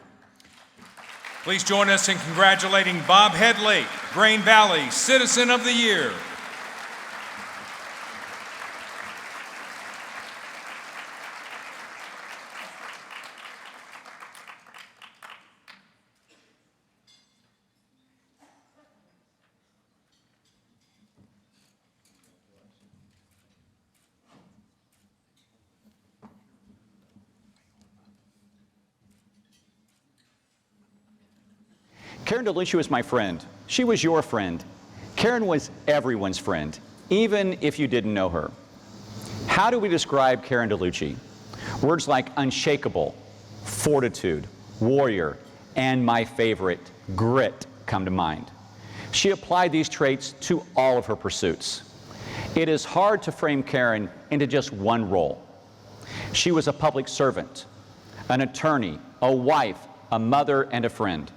Please join us in congratulating Bob Headley, Grand Valley Citizen of the Year. Karen DeLucia was my friend. She was your friend. Karen was everyone's friend, even if you didn't know her. How do we describe Karen DeLucia? Words like unshakable, fortitude, warrior, and my favorite, grit, come to mind. She applied these traits to all of her pursuits. It is hard to frame Karen into just one role. She was a public servant, an attorney, a wife, a mother, and a friend.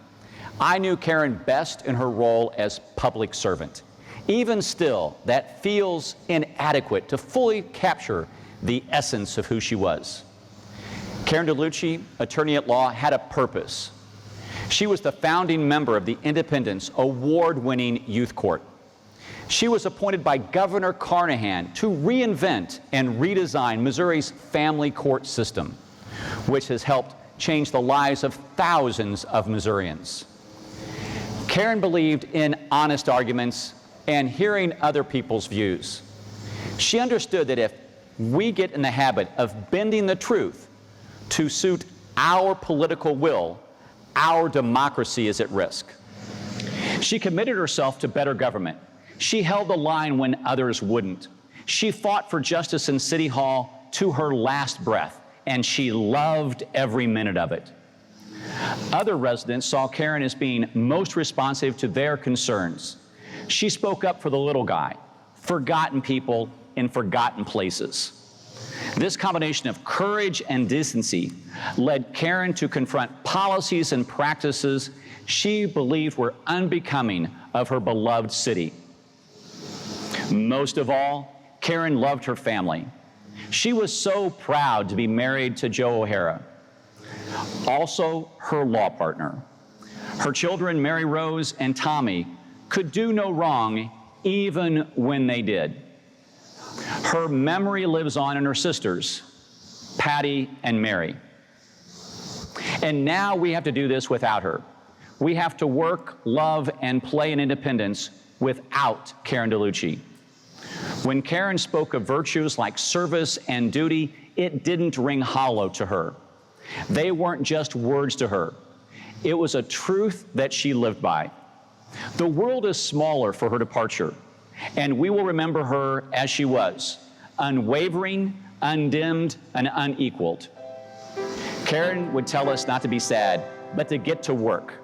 I knew Karen best in her role as public servant. Even still, that feels inadequate to fully capture the essence of who she was. Karen DeLucia, attorney at law, had a purpose. She was the founding member of the Independent's award-winning youth court. She was appointed by Governor Carnahan to reinvent and redesign Missouri's family court system, which has helped change the lives of thousands of Missourians. Karen believed in honest arguments and hearing other people's views. She understood that if we get in the habit of bending the truth to suit our political will, Our democracy is at risk. She committed herself to better government. She held the line when others wouldn't. She fought for justice in City Hall to her last breath, and she loved every minute of it. Other residents saw Karen as being most responsive to their concerns. She spoke up for the little guy, forgotten people in forgotten places. This combination of courage and decency led Karen to confront policies and practices she believed were unbecoming of her beloved city. Most of all, Karen loved her family. She was so proud to be married to Joe O'Hara, also her law partner. Her children, Mary Rose and Tommy, could do no wrong even when they did. Her memory lives on in her sisters, Patty and Mary. And now we have to do this without her. We have to work, love, and play in independence without Karen DeLucci. When Karen spoke of virtues like service and duty, it didn't ring hollow to her. They weren't just words to her. It was a truth that she lived by. The world is smaller for her departure, and we will remember her as she was, unwavering, undimmed, and unequaled. Karen would tell us not to be sad, but to get to work.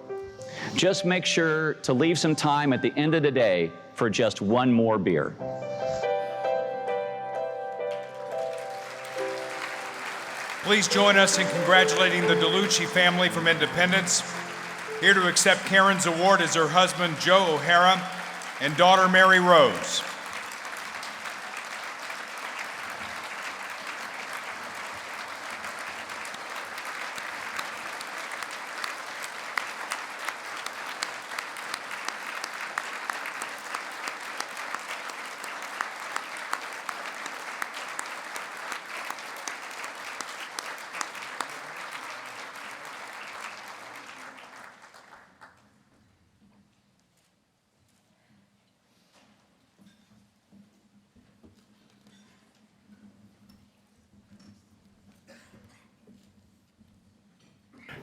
Just make sure to leave some time at the end of the day for just one more beer. Please join us in congratulating the DeLucci family from Independence. Here to accept Karen's award is her husband, Joe O'Hara, and daughter, Mary Rose.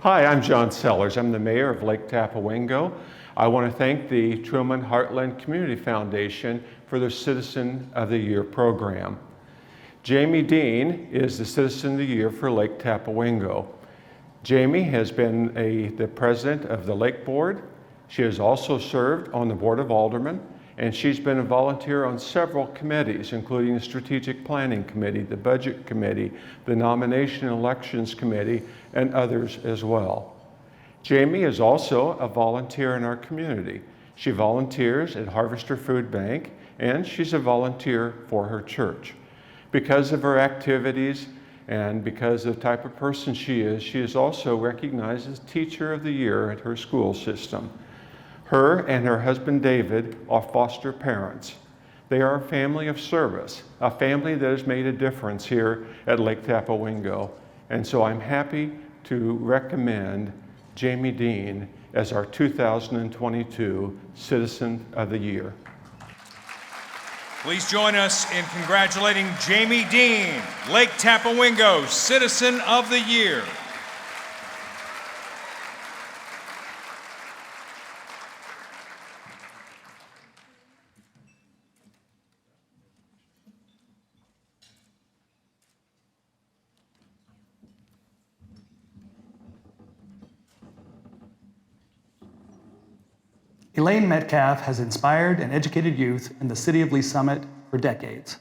Hi, I'm John Sellers. I'm the mayor of Lake Tapawingo. I want to thank the Truman Heartland Community Foundation for their Citizen of the Year program. Jamie Dean is the Citizen of the Year for Lake Tapawingo. Jamie has been the president of the Lake Board. She has also served on the Board of Aldermen, and she's been a volunteer on several committees, including the Strategic Planning Committee, the Budget Committee, the Nomination and Elections Committee, and others as well. Jamie is also a volunteer in our community. She volunteers at Harvester Food Bank, and she's a volunteer for her church. Because of her activities and because of the type of person she is also recognized as Teacher of the Year at her school system. Her and her husband David are foster parents. They are a family of service, a family that has made a difference here at Lake Tapawingo. And so I'm happy to recommend Jamie Dean as our 2022 Citizen of the Year. Please join us in congratulating Jamie Dean, Lake Tapawingo Citizen of the Year. Elaine Metcalf has inspired and educated youth in the city of Lee Summit for decades.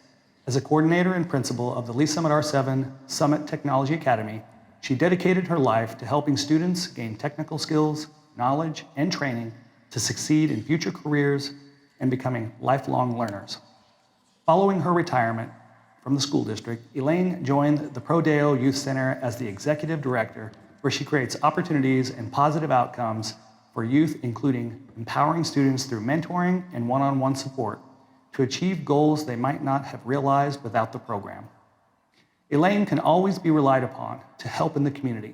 As a coordinator and principal of the Lee Summit R7 Summit Technology Academy, she dedicated her life to helping students gain technical skills, knowledge, and training to succeed in future careers and becoming lifelong learners. Following her retirement from the school district, Elaine joined the Prodeo Youth Center as the executive director, where she creates opportunities and positive outcomes for youth, including empowering students through mentoring and one-on-one support to achieve goals they might not have realized without the program. Elaine can always be relied upon to help in the community.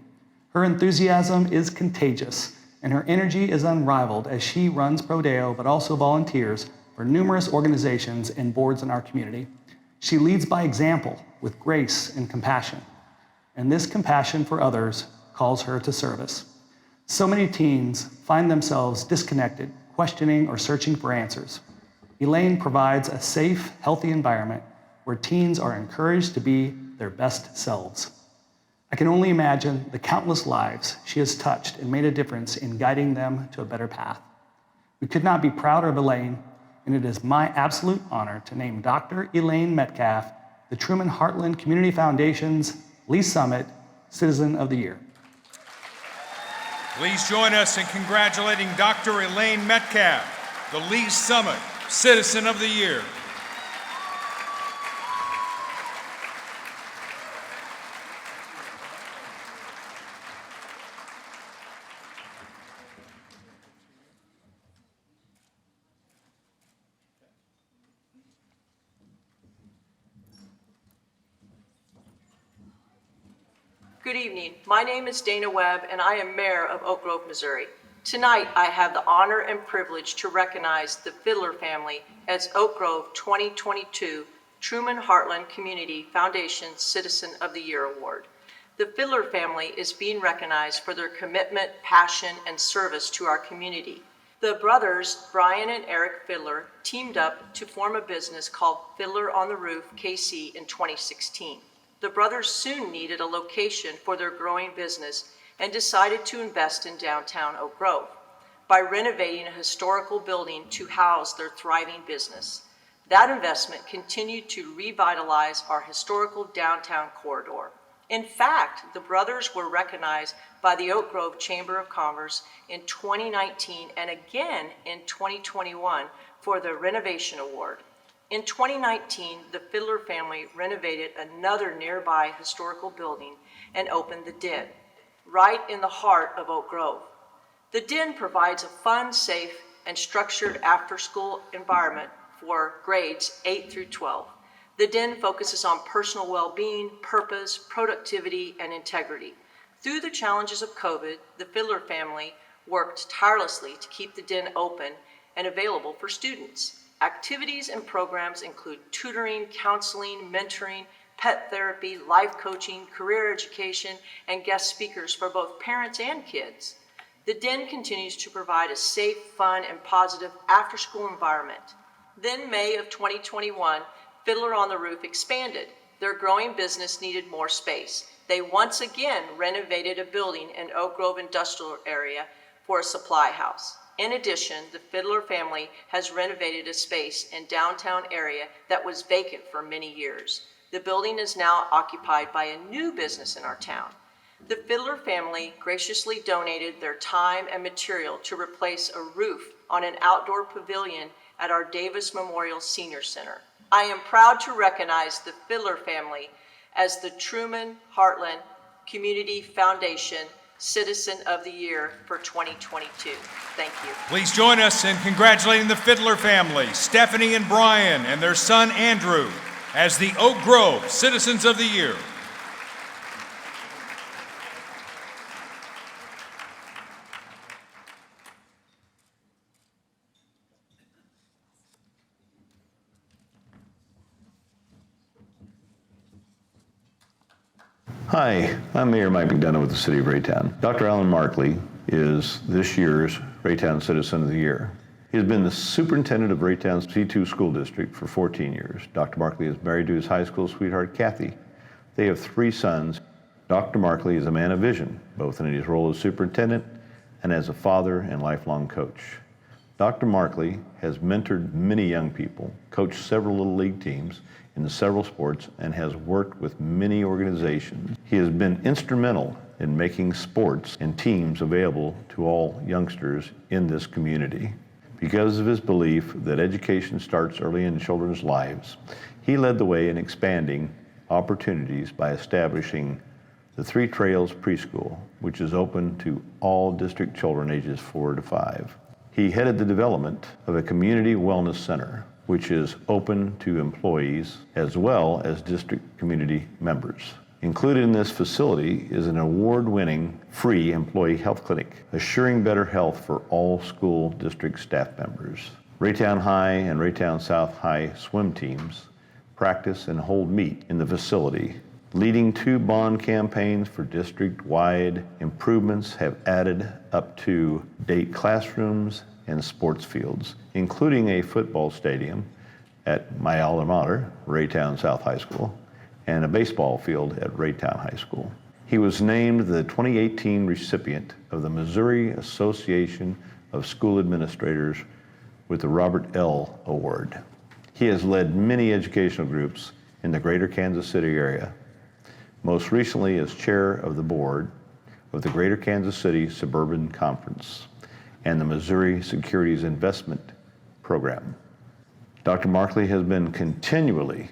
Her enthusiasm is contagious, and her energy is unrivaled as she runs Prodeo, but also volunteers for numerous organizations and boards in our community. She leads by example with grace and compassion, and this compassion for others calls her to service. So many teens find themselves disconnected, questioning or searching for answers. Elaine provides a safe, healthy environment where teens are encouraged to be their best selves. I can only imagine the countless lives she has touched and made a difference in guiding them to a better path. We could not be prouder of Elaine, and it is my absolute honor to name Dr. Elaine Metcalf the Truman Heartland Community Foundation's Lee Summit Citizen of the Year. Please join us in congratulating Dr. Elaine Metcalf, the Lee Summit Citizen of the Year. Good evening. My name is Dana Webb, and I am Mayor of Oak Grove, Missouri. Tonight, I have the honor and privilege to recognize the Fiddler family as Oak Grove 2022 Truman Heartland Community Foundation Citizen of the Year Award. The Fiddler family is being recognized for their commitment, passion, and service to our community. The brothers, Brian and Eric Fiddler, teamed up to form a business called Fiddler on the Roof KC in 2016. The brothers soon needed a location for their growing business and decided to invest in downtown Oak Grove by renovating a historical building to house their thriving business. That investment continued to revitalize our historical downtown corridor. In fact, the brothers were recognized by the Oak Grove Chamber of Commerce in 2019 and again in 2021 for the Renovation Award. In 2019, the Fiddler family renovated another nearby historical building and opened the Den, right in the heart of Oak Grove. The Den provides a fun, safe, and structured after-school environment for grades 8 through 12. The Den focuses on personal well-being, purpose, productivity, and integrity. Through the challenges of COVID, the Fiddler family worked tirelessly to keep the Den open and available for students. Activities and programs include tutoring, counseling, mentoring, pet therapy, life coaching, career education, and guest speakers for both parents and kids. The Den continues to provide a safe, fun, and positive after-school environment. Then May of 2021, Fiddler on the Roof expanded. Their growing business needed more space. They once again renovated a building in Oak Grove Industrial Area for a supply house. In addition, the Fiddler family has renovated a space in downtown area that was vacant for many years. The building is now occupied by a new business in our town. The Fiddler family graciously donated their time and material to replace a roof on an outdoor pavilion at our Davis Memorial Senior Center. I am proud to recognize the Fiddler family as the Truman Heartland Community Foundation Citizen of the Year for 2022. Thank you. Please join us in congratulating the Fiddler family, Stephanie and Brian, and their son Andrew, as the Oak Grove Citizens of the Year. Hi, I'm Mayor Mike McDonough with the City of Raytown. Dr. Alan Markley is this year's Raytown Citizen of the Year. He has been the superintendent of Raytown's C2 school district for 14 years. Dr. Markley is married to his high school sweetheart, Kathy. They have 3 sons. Dr. Markley is a man of vision, both in his role as superintendent and as a father and lifelong coach. Dr. Markley has mentored many young people, coached several little league teams in several sports, and has worked with many organizations. He has been instrumental in making sports and teams available to all youngsters in this community. Because of his belief that education starts early in children's lives, he led the way in expanding opportunities by establishing the 3 Trails Preschool, which is open to all district children ages 4 to 5. He headed the development of a community wellness center, which is open to employees as well as district community members. Included in this facility is an award-winning free employee health clinic, assuring better health for all school district staff members. Raytown High and Raytown South High swim teams practice and hold meet in the facility. Leading 2 bond campaigns for district-wide improvements have added up to date classrooms and sports fields, including a football stadium at my alma mater, Raytown South High School, and a baseball field at Raytown High School. He was named the 2018 recipient of the Missouri Association of School Administrators with the Robert L. Award. He has led many educational groups in the greater Kansas City area, most recently as chair of the board of the Greater Kansas City Suburban Conference and the Missouri Securities Investment Program. Dr. Markley has been continually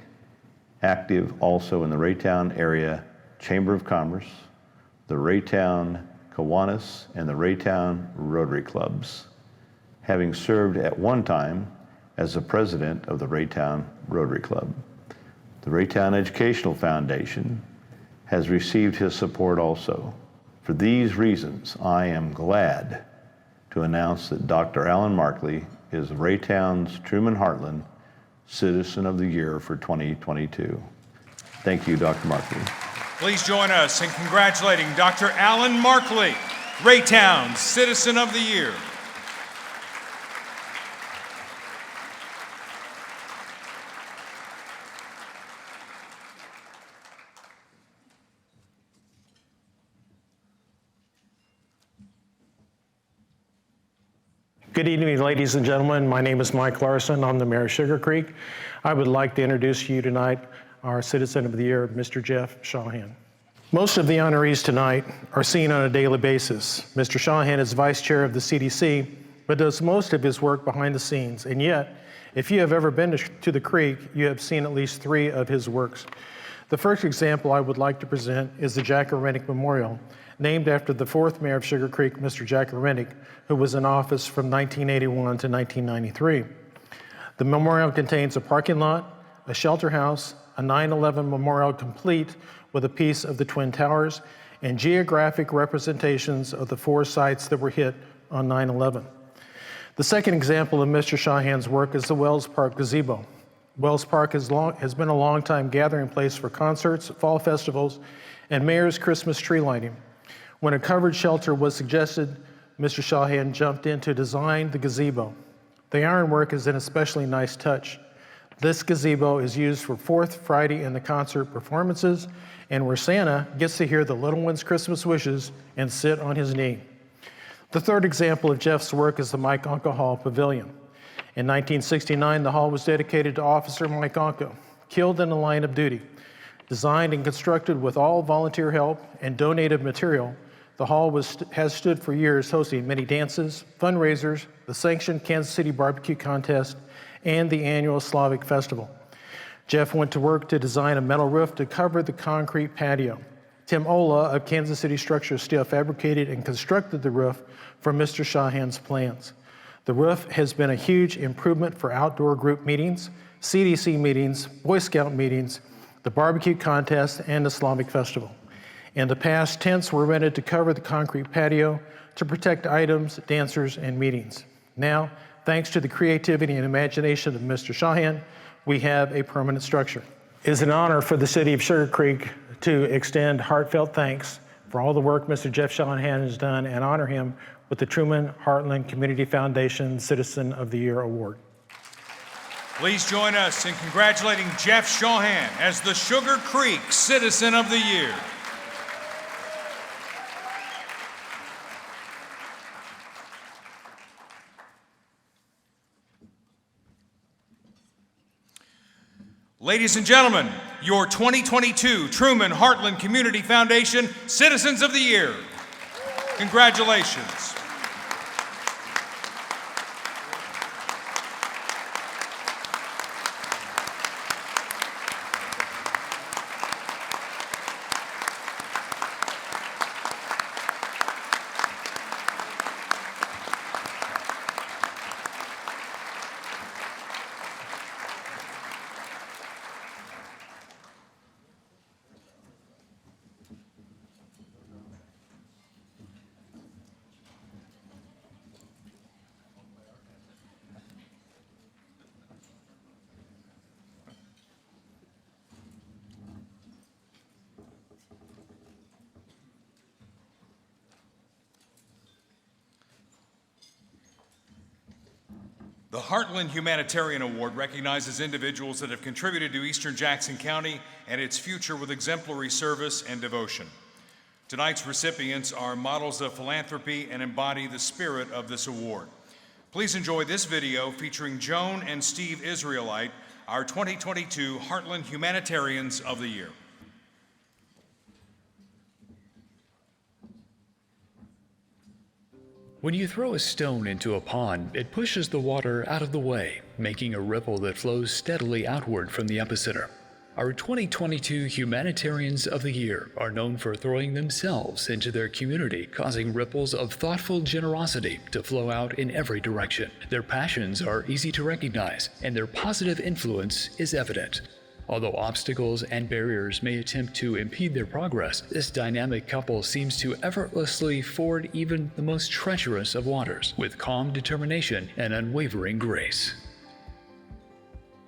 active also in the Raytown Area Chamber of Commerce, the Raytown Kiwanis, and the Raytown Rotary Clubs, having served at one time as the president of the Raytown Rotary Club. The Raytown Educational Foundation has received his support also. For these reasons, I am glad to announce that Dr. Alan Markley is Raytown's Truman Heartland Citizen of the Year for 2022. Thank you, Dr. Markley. Please join us in congratulating Dr. Alan Markley, Raytown's Citizen of the Year. Good evening, ladies and gentlemen. My name is Mike Larson. I'm the mayor of Sugar Creek. I would like to introduce you tonight our Citizen of the Year, Mr. Jeff Shawhan. Most of the honorees tonight are seen on a daily basis. Mr. Shawhan is vice chair of the CDC, but does most of his work behind the scenes. And yet, if you have ever been to the Creek, you have seen at least 3 of his works. The first example I would like to present is the Jack Rennick Memorial, named after the 4th mayor of Sugar Creek, Mr. Jack Rennick, who was in office from 1981 to 1993. The memorial contains a parking lot, a shelter house, a 9/11 memorial complete with a piece of the Twin Towers, and geographic representations of the 4 sites that were hit on 9/11. The second example of Mr. Shawhan's work is the Wells Park Gazebo. Wells Park has been a long-time gathering place for concerts, fall festivals, and mayor's Christmas tree lighting. When a covered shelter was suggested, Mr. Shawhan jumped in to design the gazebo. The ironwork is an especially nice touch. This gazebo is used for 4th Friday in the concert performances, and where Santa gets to hear the little one's Christmas wishes and sit on his knee. The third example of Jeff's work is the Mike Onka Hall Pavilion. In 1969, the hall was dedicated to Officer Mike Onka, killed in the line of duty. Designed and constructed with all volunteer help and donated material, the hall has stood for years hosting many dances, fundraisers, the sanctioned Kansas City Barbecue Contest, and the annual Slavic Festival. Jeff went to work to design a metal roof to cover the concrete patio. Tim Ola of Kansas City Structure Steel fabricated and constructed the roof from Mr. Shawhan's plans. The roof has been a huge improvement for outdoor group meetings, CDC meetings, Boy Scout meetings, the barbecue contest, and the Slavic Festival. In the past, tents were rented to cover the concrete patio to protect items, dancers, and meetings. Now, thanks to the creativity and imagination of Mr. Shawhan, we have a permanent structure. It is an honor for the city of Sugar Creek to extend heartfelt thanks for all the work Mr. Jeff Shawhan has done and honor him with the Truman Heartland Community Foundation Citizen of the Year Award. Please join us in congratulating Jeff Shawhan as the Sugar Creek Citizen of the Year. Ladies and gentlemen, your 2022 Truman Heartland Community Foundation Citizens of the Year. Congratulations. The Heartland Humanitarian Award recognizes individuals that have contributed to Eastern Jackson County and its future with exemplary service and devotion. Tonight's recipients are models of philanthropy and embody the spirit of this award. Please enjoy this video featuring Joan and Steve Israelite, our 2022 Heartland Humanitarians of the Year. When you throw a stone into a pond, it pushes the water out of the way, making a ripple that flows steadily outward from the epicenter. Our 2022 Humanitarians of the Year are known for throwing themselves into their community, causing ripples of thoughtful generosity to flow out in every direction. Their passions are easy to recognize, and their positive influence is evident. Although obstacles and barriers may attempt to impede their progress, this dynamic couple seems to effortlessly ford even the most treacherous of waters with calm determination and unwavering grace.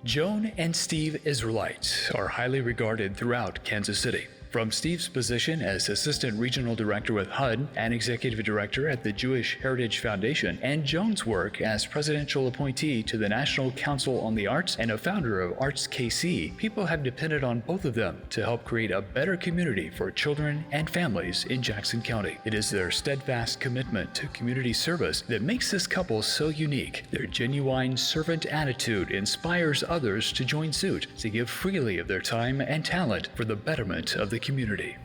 Joan and Steve Israelite are highly regarded throughout Kansas City. From Steve's position as Assistant Regional Director with HUD and Executive Director at the Jewish Heritage Foundation, and Joan's work as Presidential Appointee to the National Council on the Arts and a founder of Arts KC, people have depended on both of them to help create a better community for children and families in Jackson County. It is their steadfast commitment to community service that makes this couple so unique. Their genuine servant attitude inspires others to join suit, to give freely of their time and talent for the betterment of the community.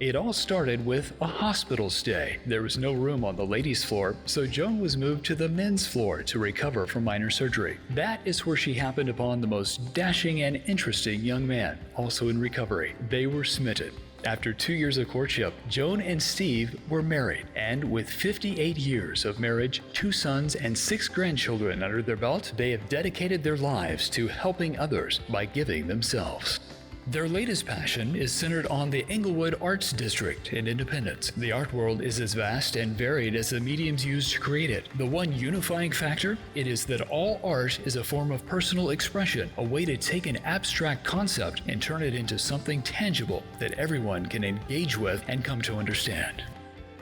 It all started with a hospital stay. There was no room on the ladies' floor, so Joan was moved to the men's floor to recover from minor surgery. That is where she happened upon the most dashing and interesting young man, also in recovery. They were smitten. After 2 years of courtship, Joan and Steve were married, and with 58 years of marriage, 2 sons, and 6 grandchildren under their belt, they have dedicated their lives to helping others by giving themselves. Their latest passion is centered on the Inglewood Arts District in Independence. The art world is as vast and varied as the mediums used to create it. The one unifying factor, it is that all art is a form of personal expression, a way to take an abstract concept and turn it into something tangible that everyone can engage with and come to understand.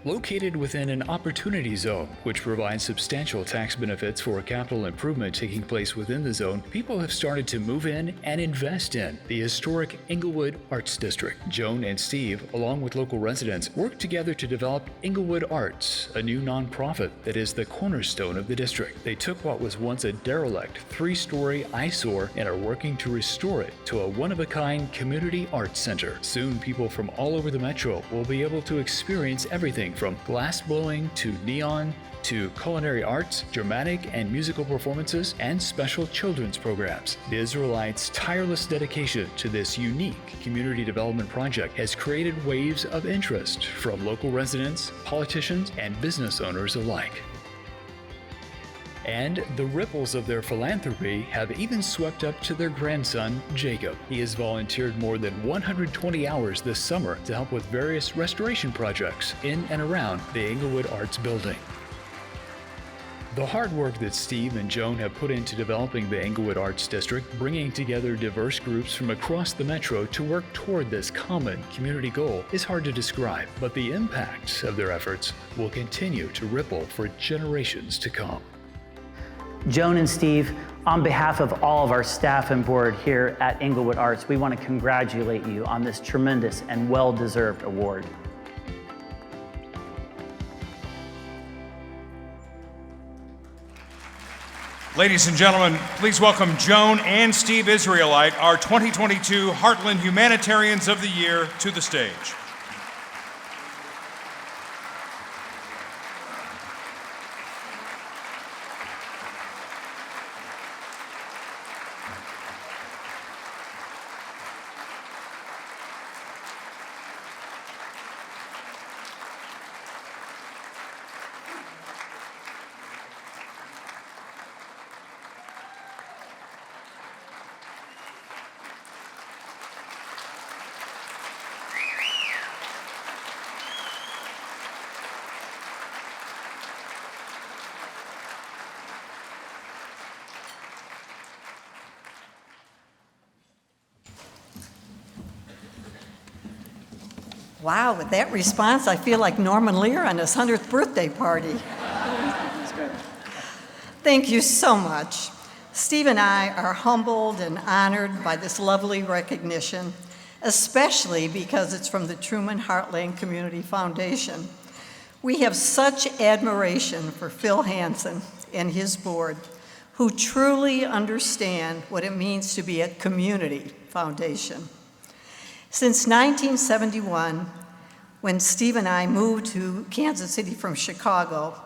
Located within an opportunity zone, which provides substantial tax benefits for capital improvement taking place within the zone, people have started to move in and invest in the historic Inglewood Arts District. Joan and Steve, along with local residents, worked together to develop Inglewood Arts, a new nonprofit that is the cornerstone of the district. They took what was once a derelict 3-story eyesore and are working to restore it to a one-of-a-kind community arts center. Soon, people from all over the metro will be able to experience everything from glass blowing to neon to culinary arts, dramatic and musical performances, and special children's programs. The Israelites' tireless dedication to this unique community development project has created waves of interest from local residents, politicians, and business owners alike. And the ripples of their philanthropy have even swept up to their grandson, Jacob. He has volunteered more than 120 hours this summer to help with various restoration projects in and around the Inglewood Arts Building. The hard work that Steve and Joan have put into developing the Inglewood Arts District, bringing together diverse groups from across the metro to work toward this common community goal, is hard to describe, but the impact of their efforts will continue to ripple for generations to come. Joan and Steve, on behalf of all of our staff and board here at Inglewood Arts, we want to congratulate you on this tremendous and well-deserved award. Ladies and gentlemen, please welcome Joan and Steve Israelite, our 2022 Heartland Humanitarians of the Year, to the stage. Wow, with that response, I feel like Norman Lear on his 100th birthday party. Thank you so much. Steve and I are humbled and honored by this lovely recognition, especially because it's from the Truman Heartland Community Foundation. We have such admiration for Phil Hansen and his board, who truly understand what it means to be a community foundation. Since 1971, when Steve and I moved to Kansas City from Chicago,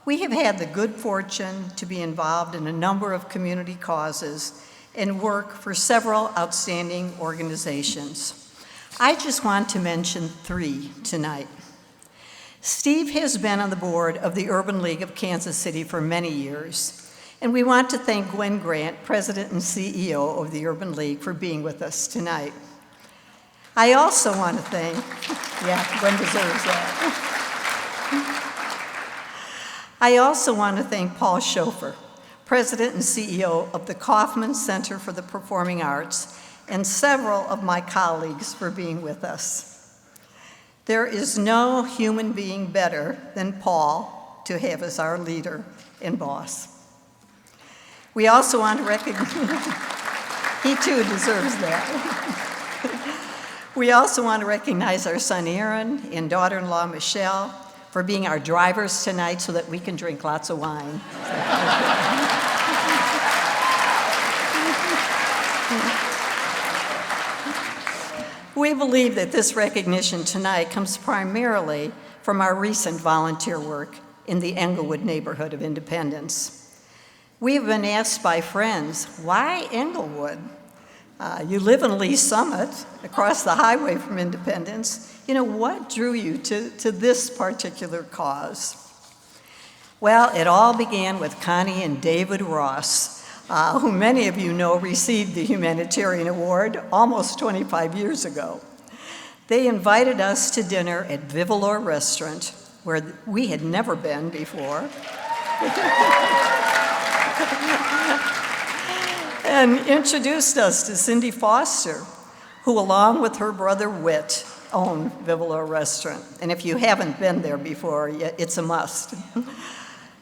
we have had the good fortune to be involved in a number of community causes and work for several outstanding organizations. I just want to mention 3 tonight. Steve has been on the board of the Urban League of Kansas City for many years, and we want to thank Gwen Grant, President and CEO of the Urban League, for being with us tonight. I also want to thank, Gwen deserves that. I also want to thank Paul Schofer, President and CEO of the Kaufman Center for the Performing Arts, and several of my colleagues for being with us. There is no human being better than Paul to have as our leader and boss. We also want to recognize, he too deserves that. We also want to recognize our son Aaron and daughter-in-law Michelle for being our drivers tonight so that we can drink lots of wine. We believe that this recognition tonight comes primarily from our recent volunteer work in the Inglewood neighborhood of Independence. We have been asked by friends, why Inglewood? You live in Lee Summit, across the highway from Independence. What drew you to this particular cause? Well, it all began with Connie and David Ross, who many of you know received the Humanitarian Award almost 25 years ago. They invited us to dinner at Vivalor Restaurant, where we had never been before. And introduced us to Cindy Foster, who along with her brother Whit own Vivalor Restaurant. And if you haven't been there before, it's a must.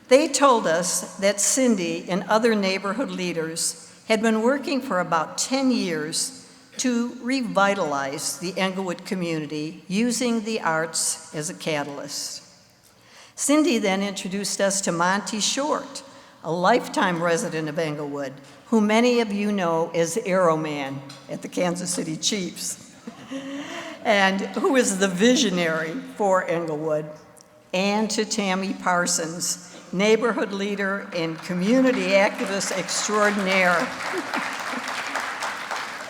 They told us that Cindy and other neighborhood leaders had been working for about 10 years to revitalize the Inglewood community using the arts as a catalyst. Cindy then introduced us to Monty Short, a lifetime resident of Inglewood, who many of you know as Arrow Man at the Kansas City Chiefs, and who is the visionary for Inglewood, and to Tammy Parsons, neighborhood leader and community activist extraordinaire.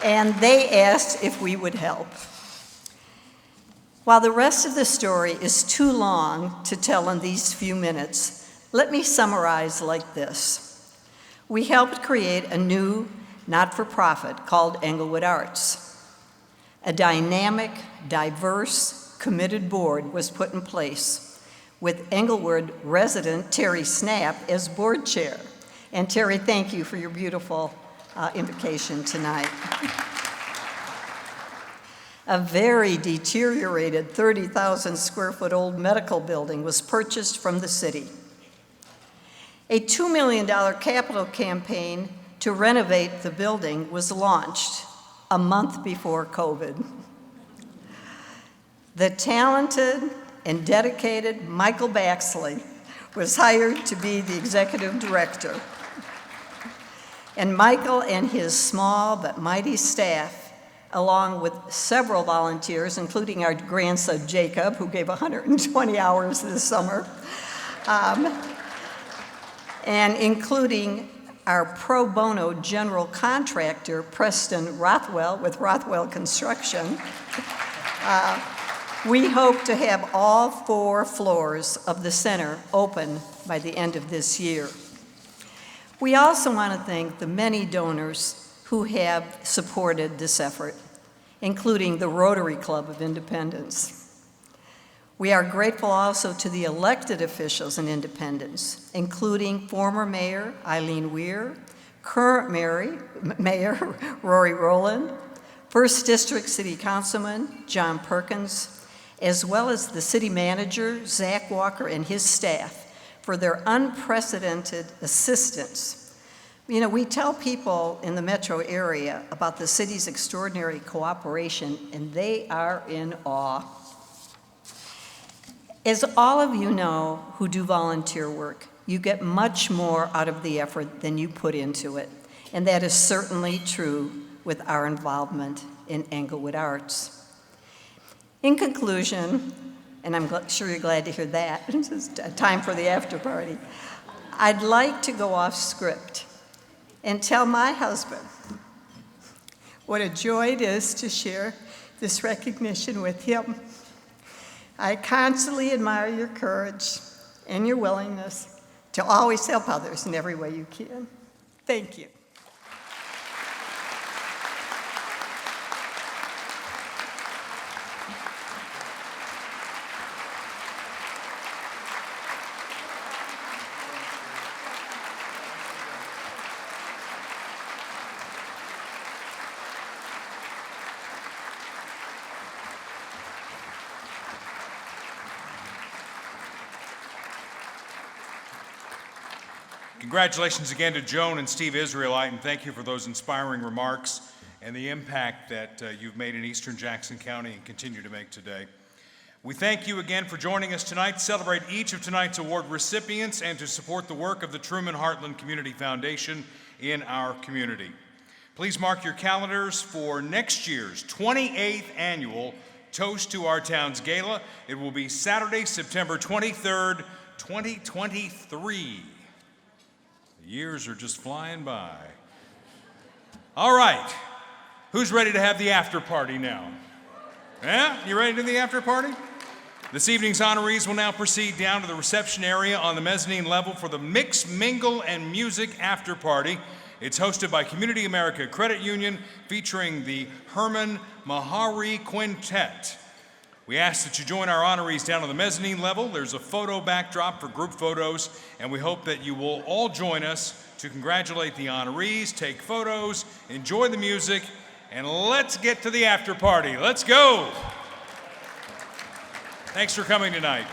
And they asked if we would help. While the rest of the story is too long to tell in these few minutes, let me summarize like this. We helped create a new not-for-profit called Inglewood Arts. A dynamic, diverse, committed board was put in place with Inglewood resident Terry Snap as board chair. And Terry, thank you for your beautiful invocation tonight. A very deteriorated 30,000 square foot old medical building was purchased from the city. A $2 million capital campaign to renovate the building was launched a month before COVID. The talented and dedicated Michael Baxley was hired to be the executive director. And Michael and his small but mighty staff, along with several volunteers, including our grandson Jacob, who gave 120 hours this summer, and including our pro bono general contractor, Preston Rothwell, with Rothwell Construction. We hope to have all 4 floors of the center open by the end of this year. We also want to thank the many donors who have supported this effort, including the Rotary Club of Independence. We are grateful also to the elected officials in Independence, including former Mayor Eileen Weir, current Mayor Rory Rowland, 1st District City Councilman John Perkins, as well as the City Manager Zach Walker and his staff for their unprecedented assistance. You know, we tell people in the metro area about the city's extraordinary cooperation, and they are in awe. As all of you know who do volunteer work, you get much more out of the effort than you put into it. And that is certainly true with our involvement in Inglewood Arts. In conclusion, and I'm sure you're glad to hear that, it's time for the after party, I'd like to go off script and tell my husband what a joy it is to share this recognition with him. I constantly admire your courage and your willingness to always help others in every way you can. Thank you. Congratulations again to Joan and Steve Israelite, and thank you for those inspiring remarks and the impact that you've made in Eastern Jackson County and continue to make today. We thank you again for joining us tonight to celebrate each of tonight's award recipients and to support the work of the Truman Heartland Community Foundation in our community. Please mark your calendars for next year's 28th annual Toast to Our Towns Gala. It will be Saturday, September 23rd, 2023. The years are just flying by. All right, who's ready to have the after party now? Yeah, you ready to do the after party? This evening's honorees will now proceed down to the reception area on the mezzanine level for the Mix, Mingle, and Music after party. It's hosted by Community America Credit Union, featuring the Herman Mahari Quintet. We ask that you join our honorees down on the mezzanine level. There's a photo backdrop for group photos, and we hope that you will all join us to congratulate the honorees, take photos, enjoy the music, and let's get to the after party. Let's go. Thanks for coming tonight.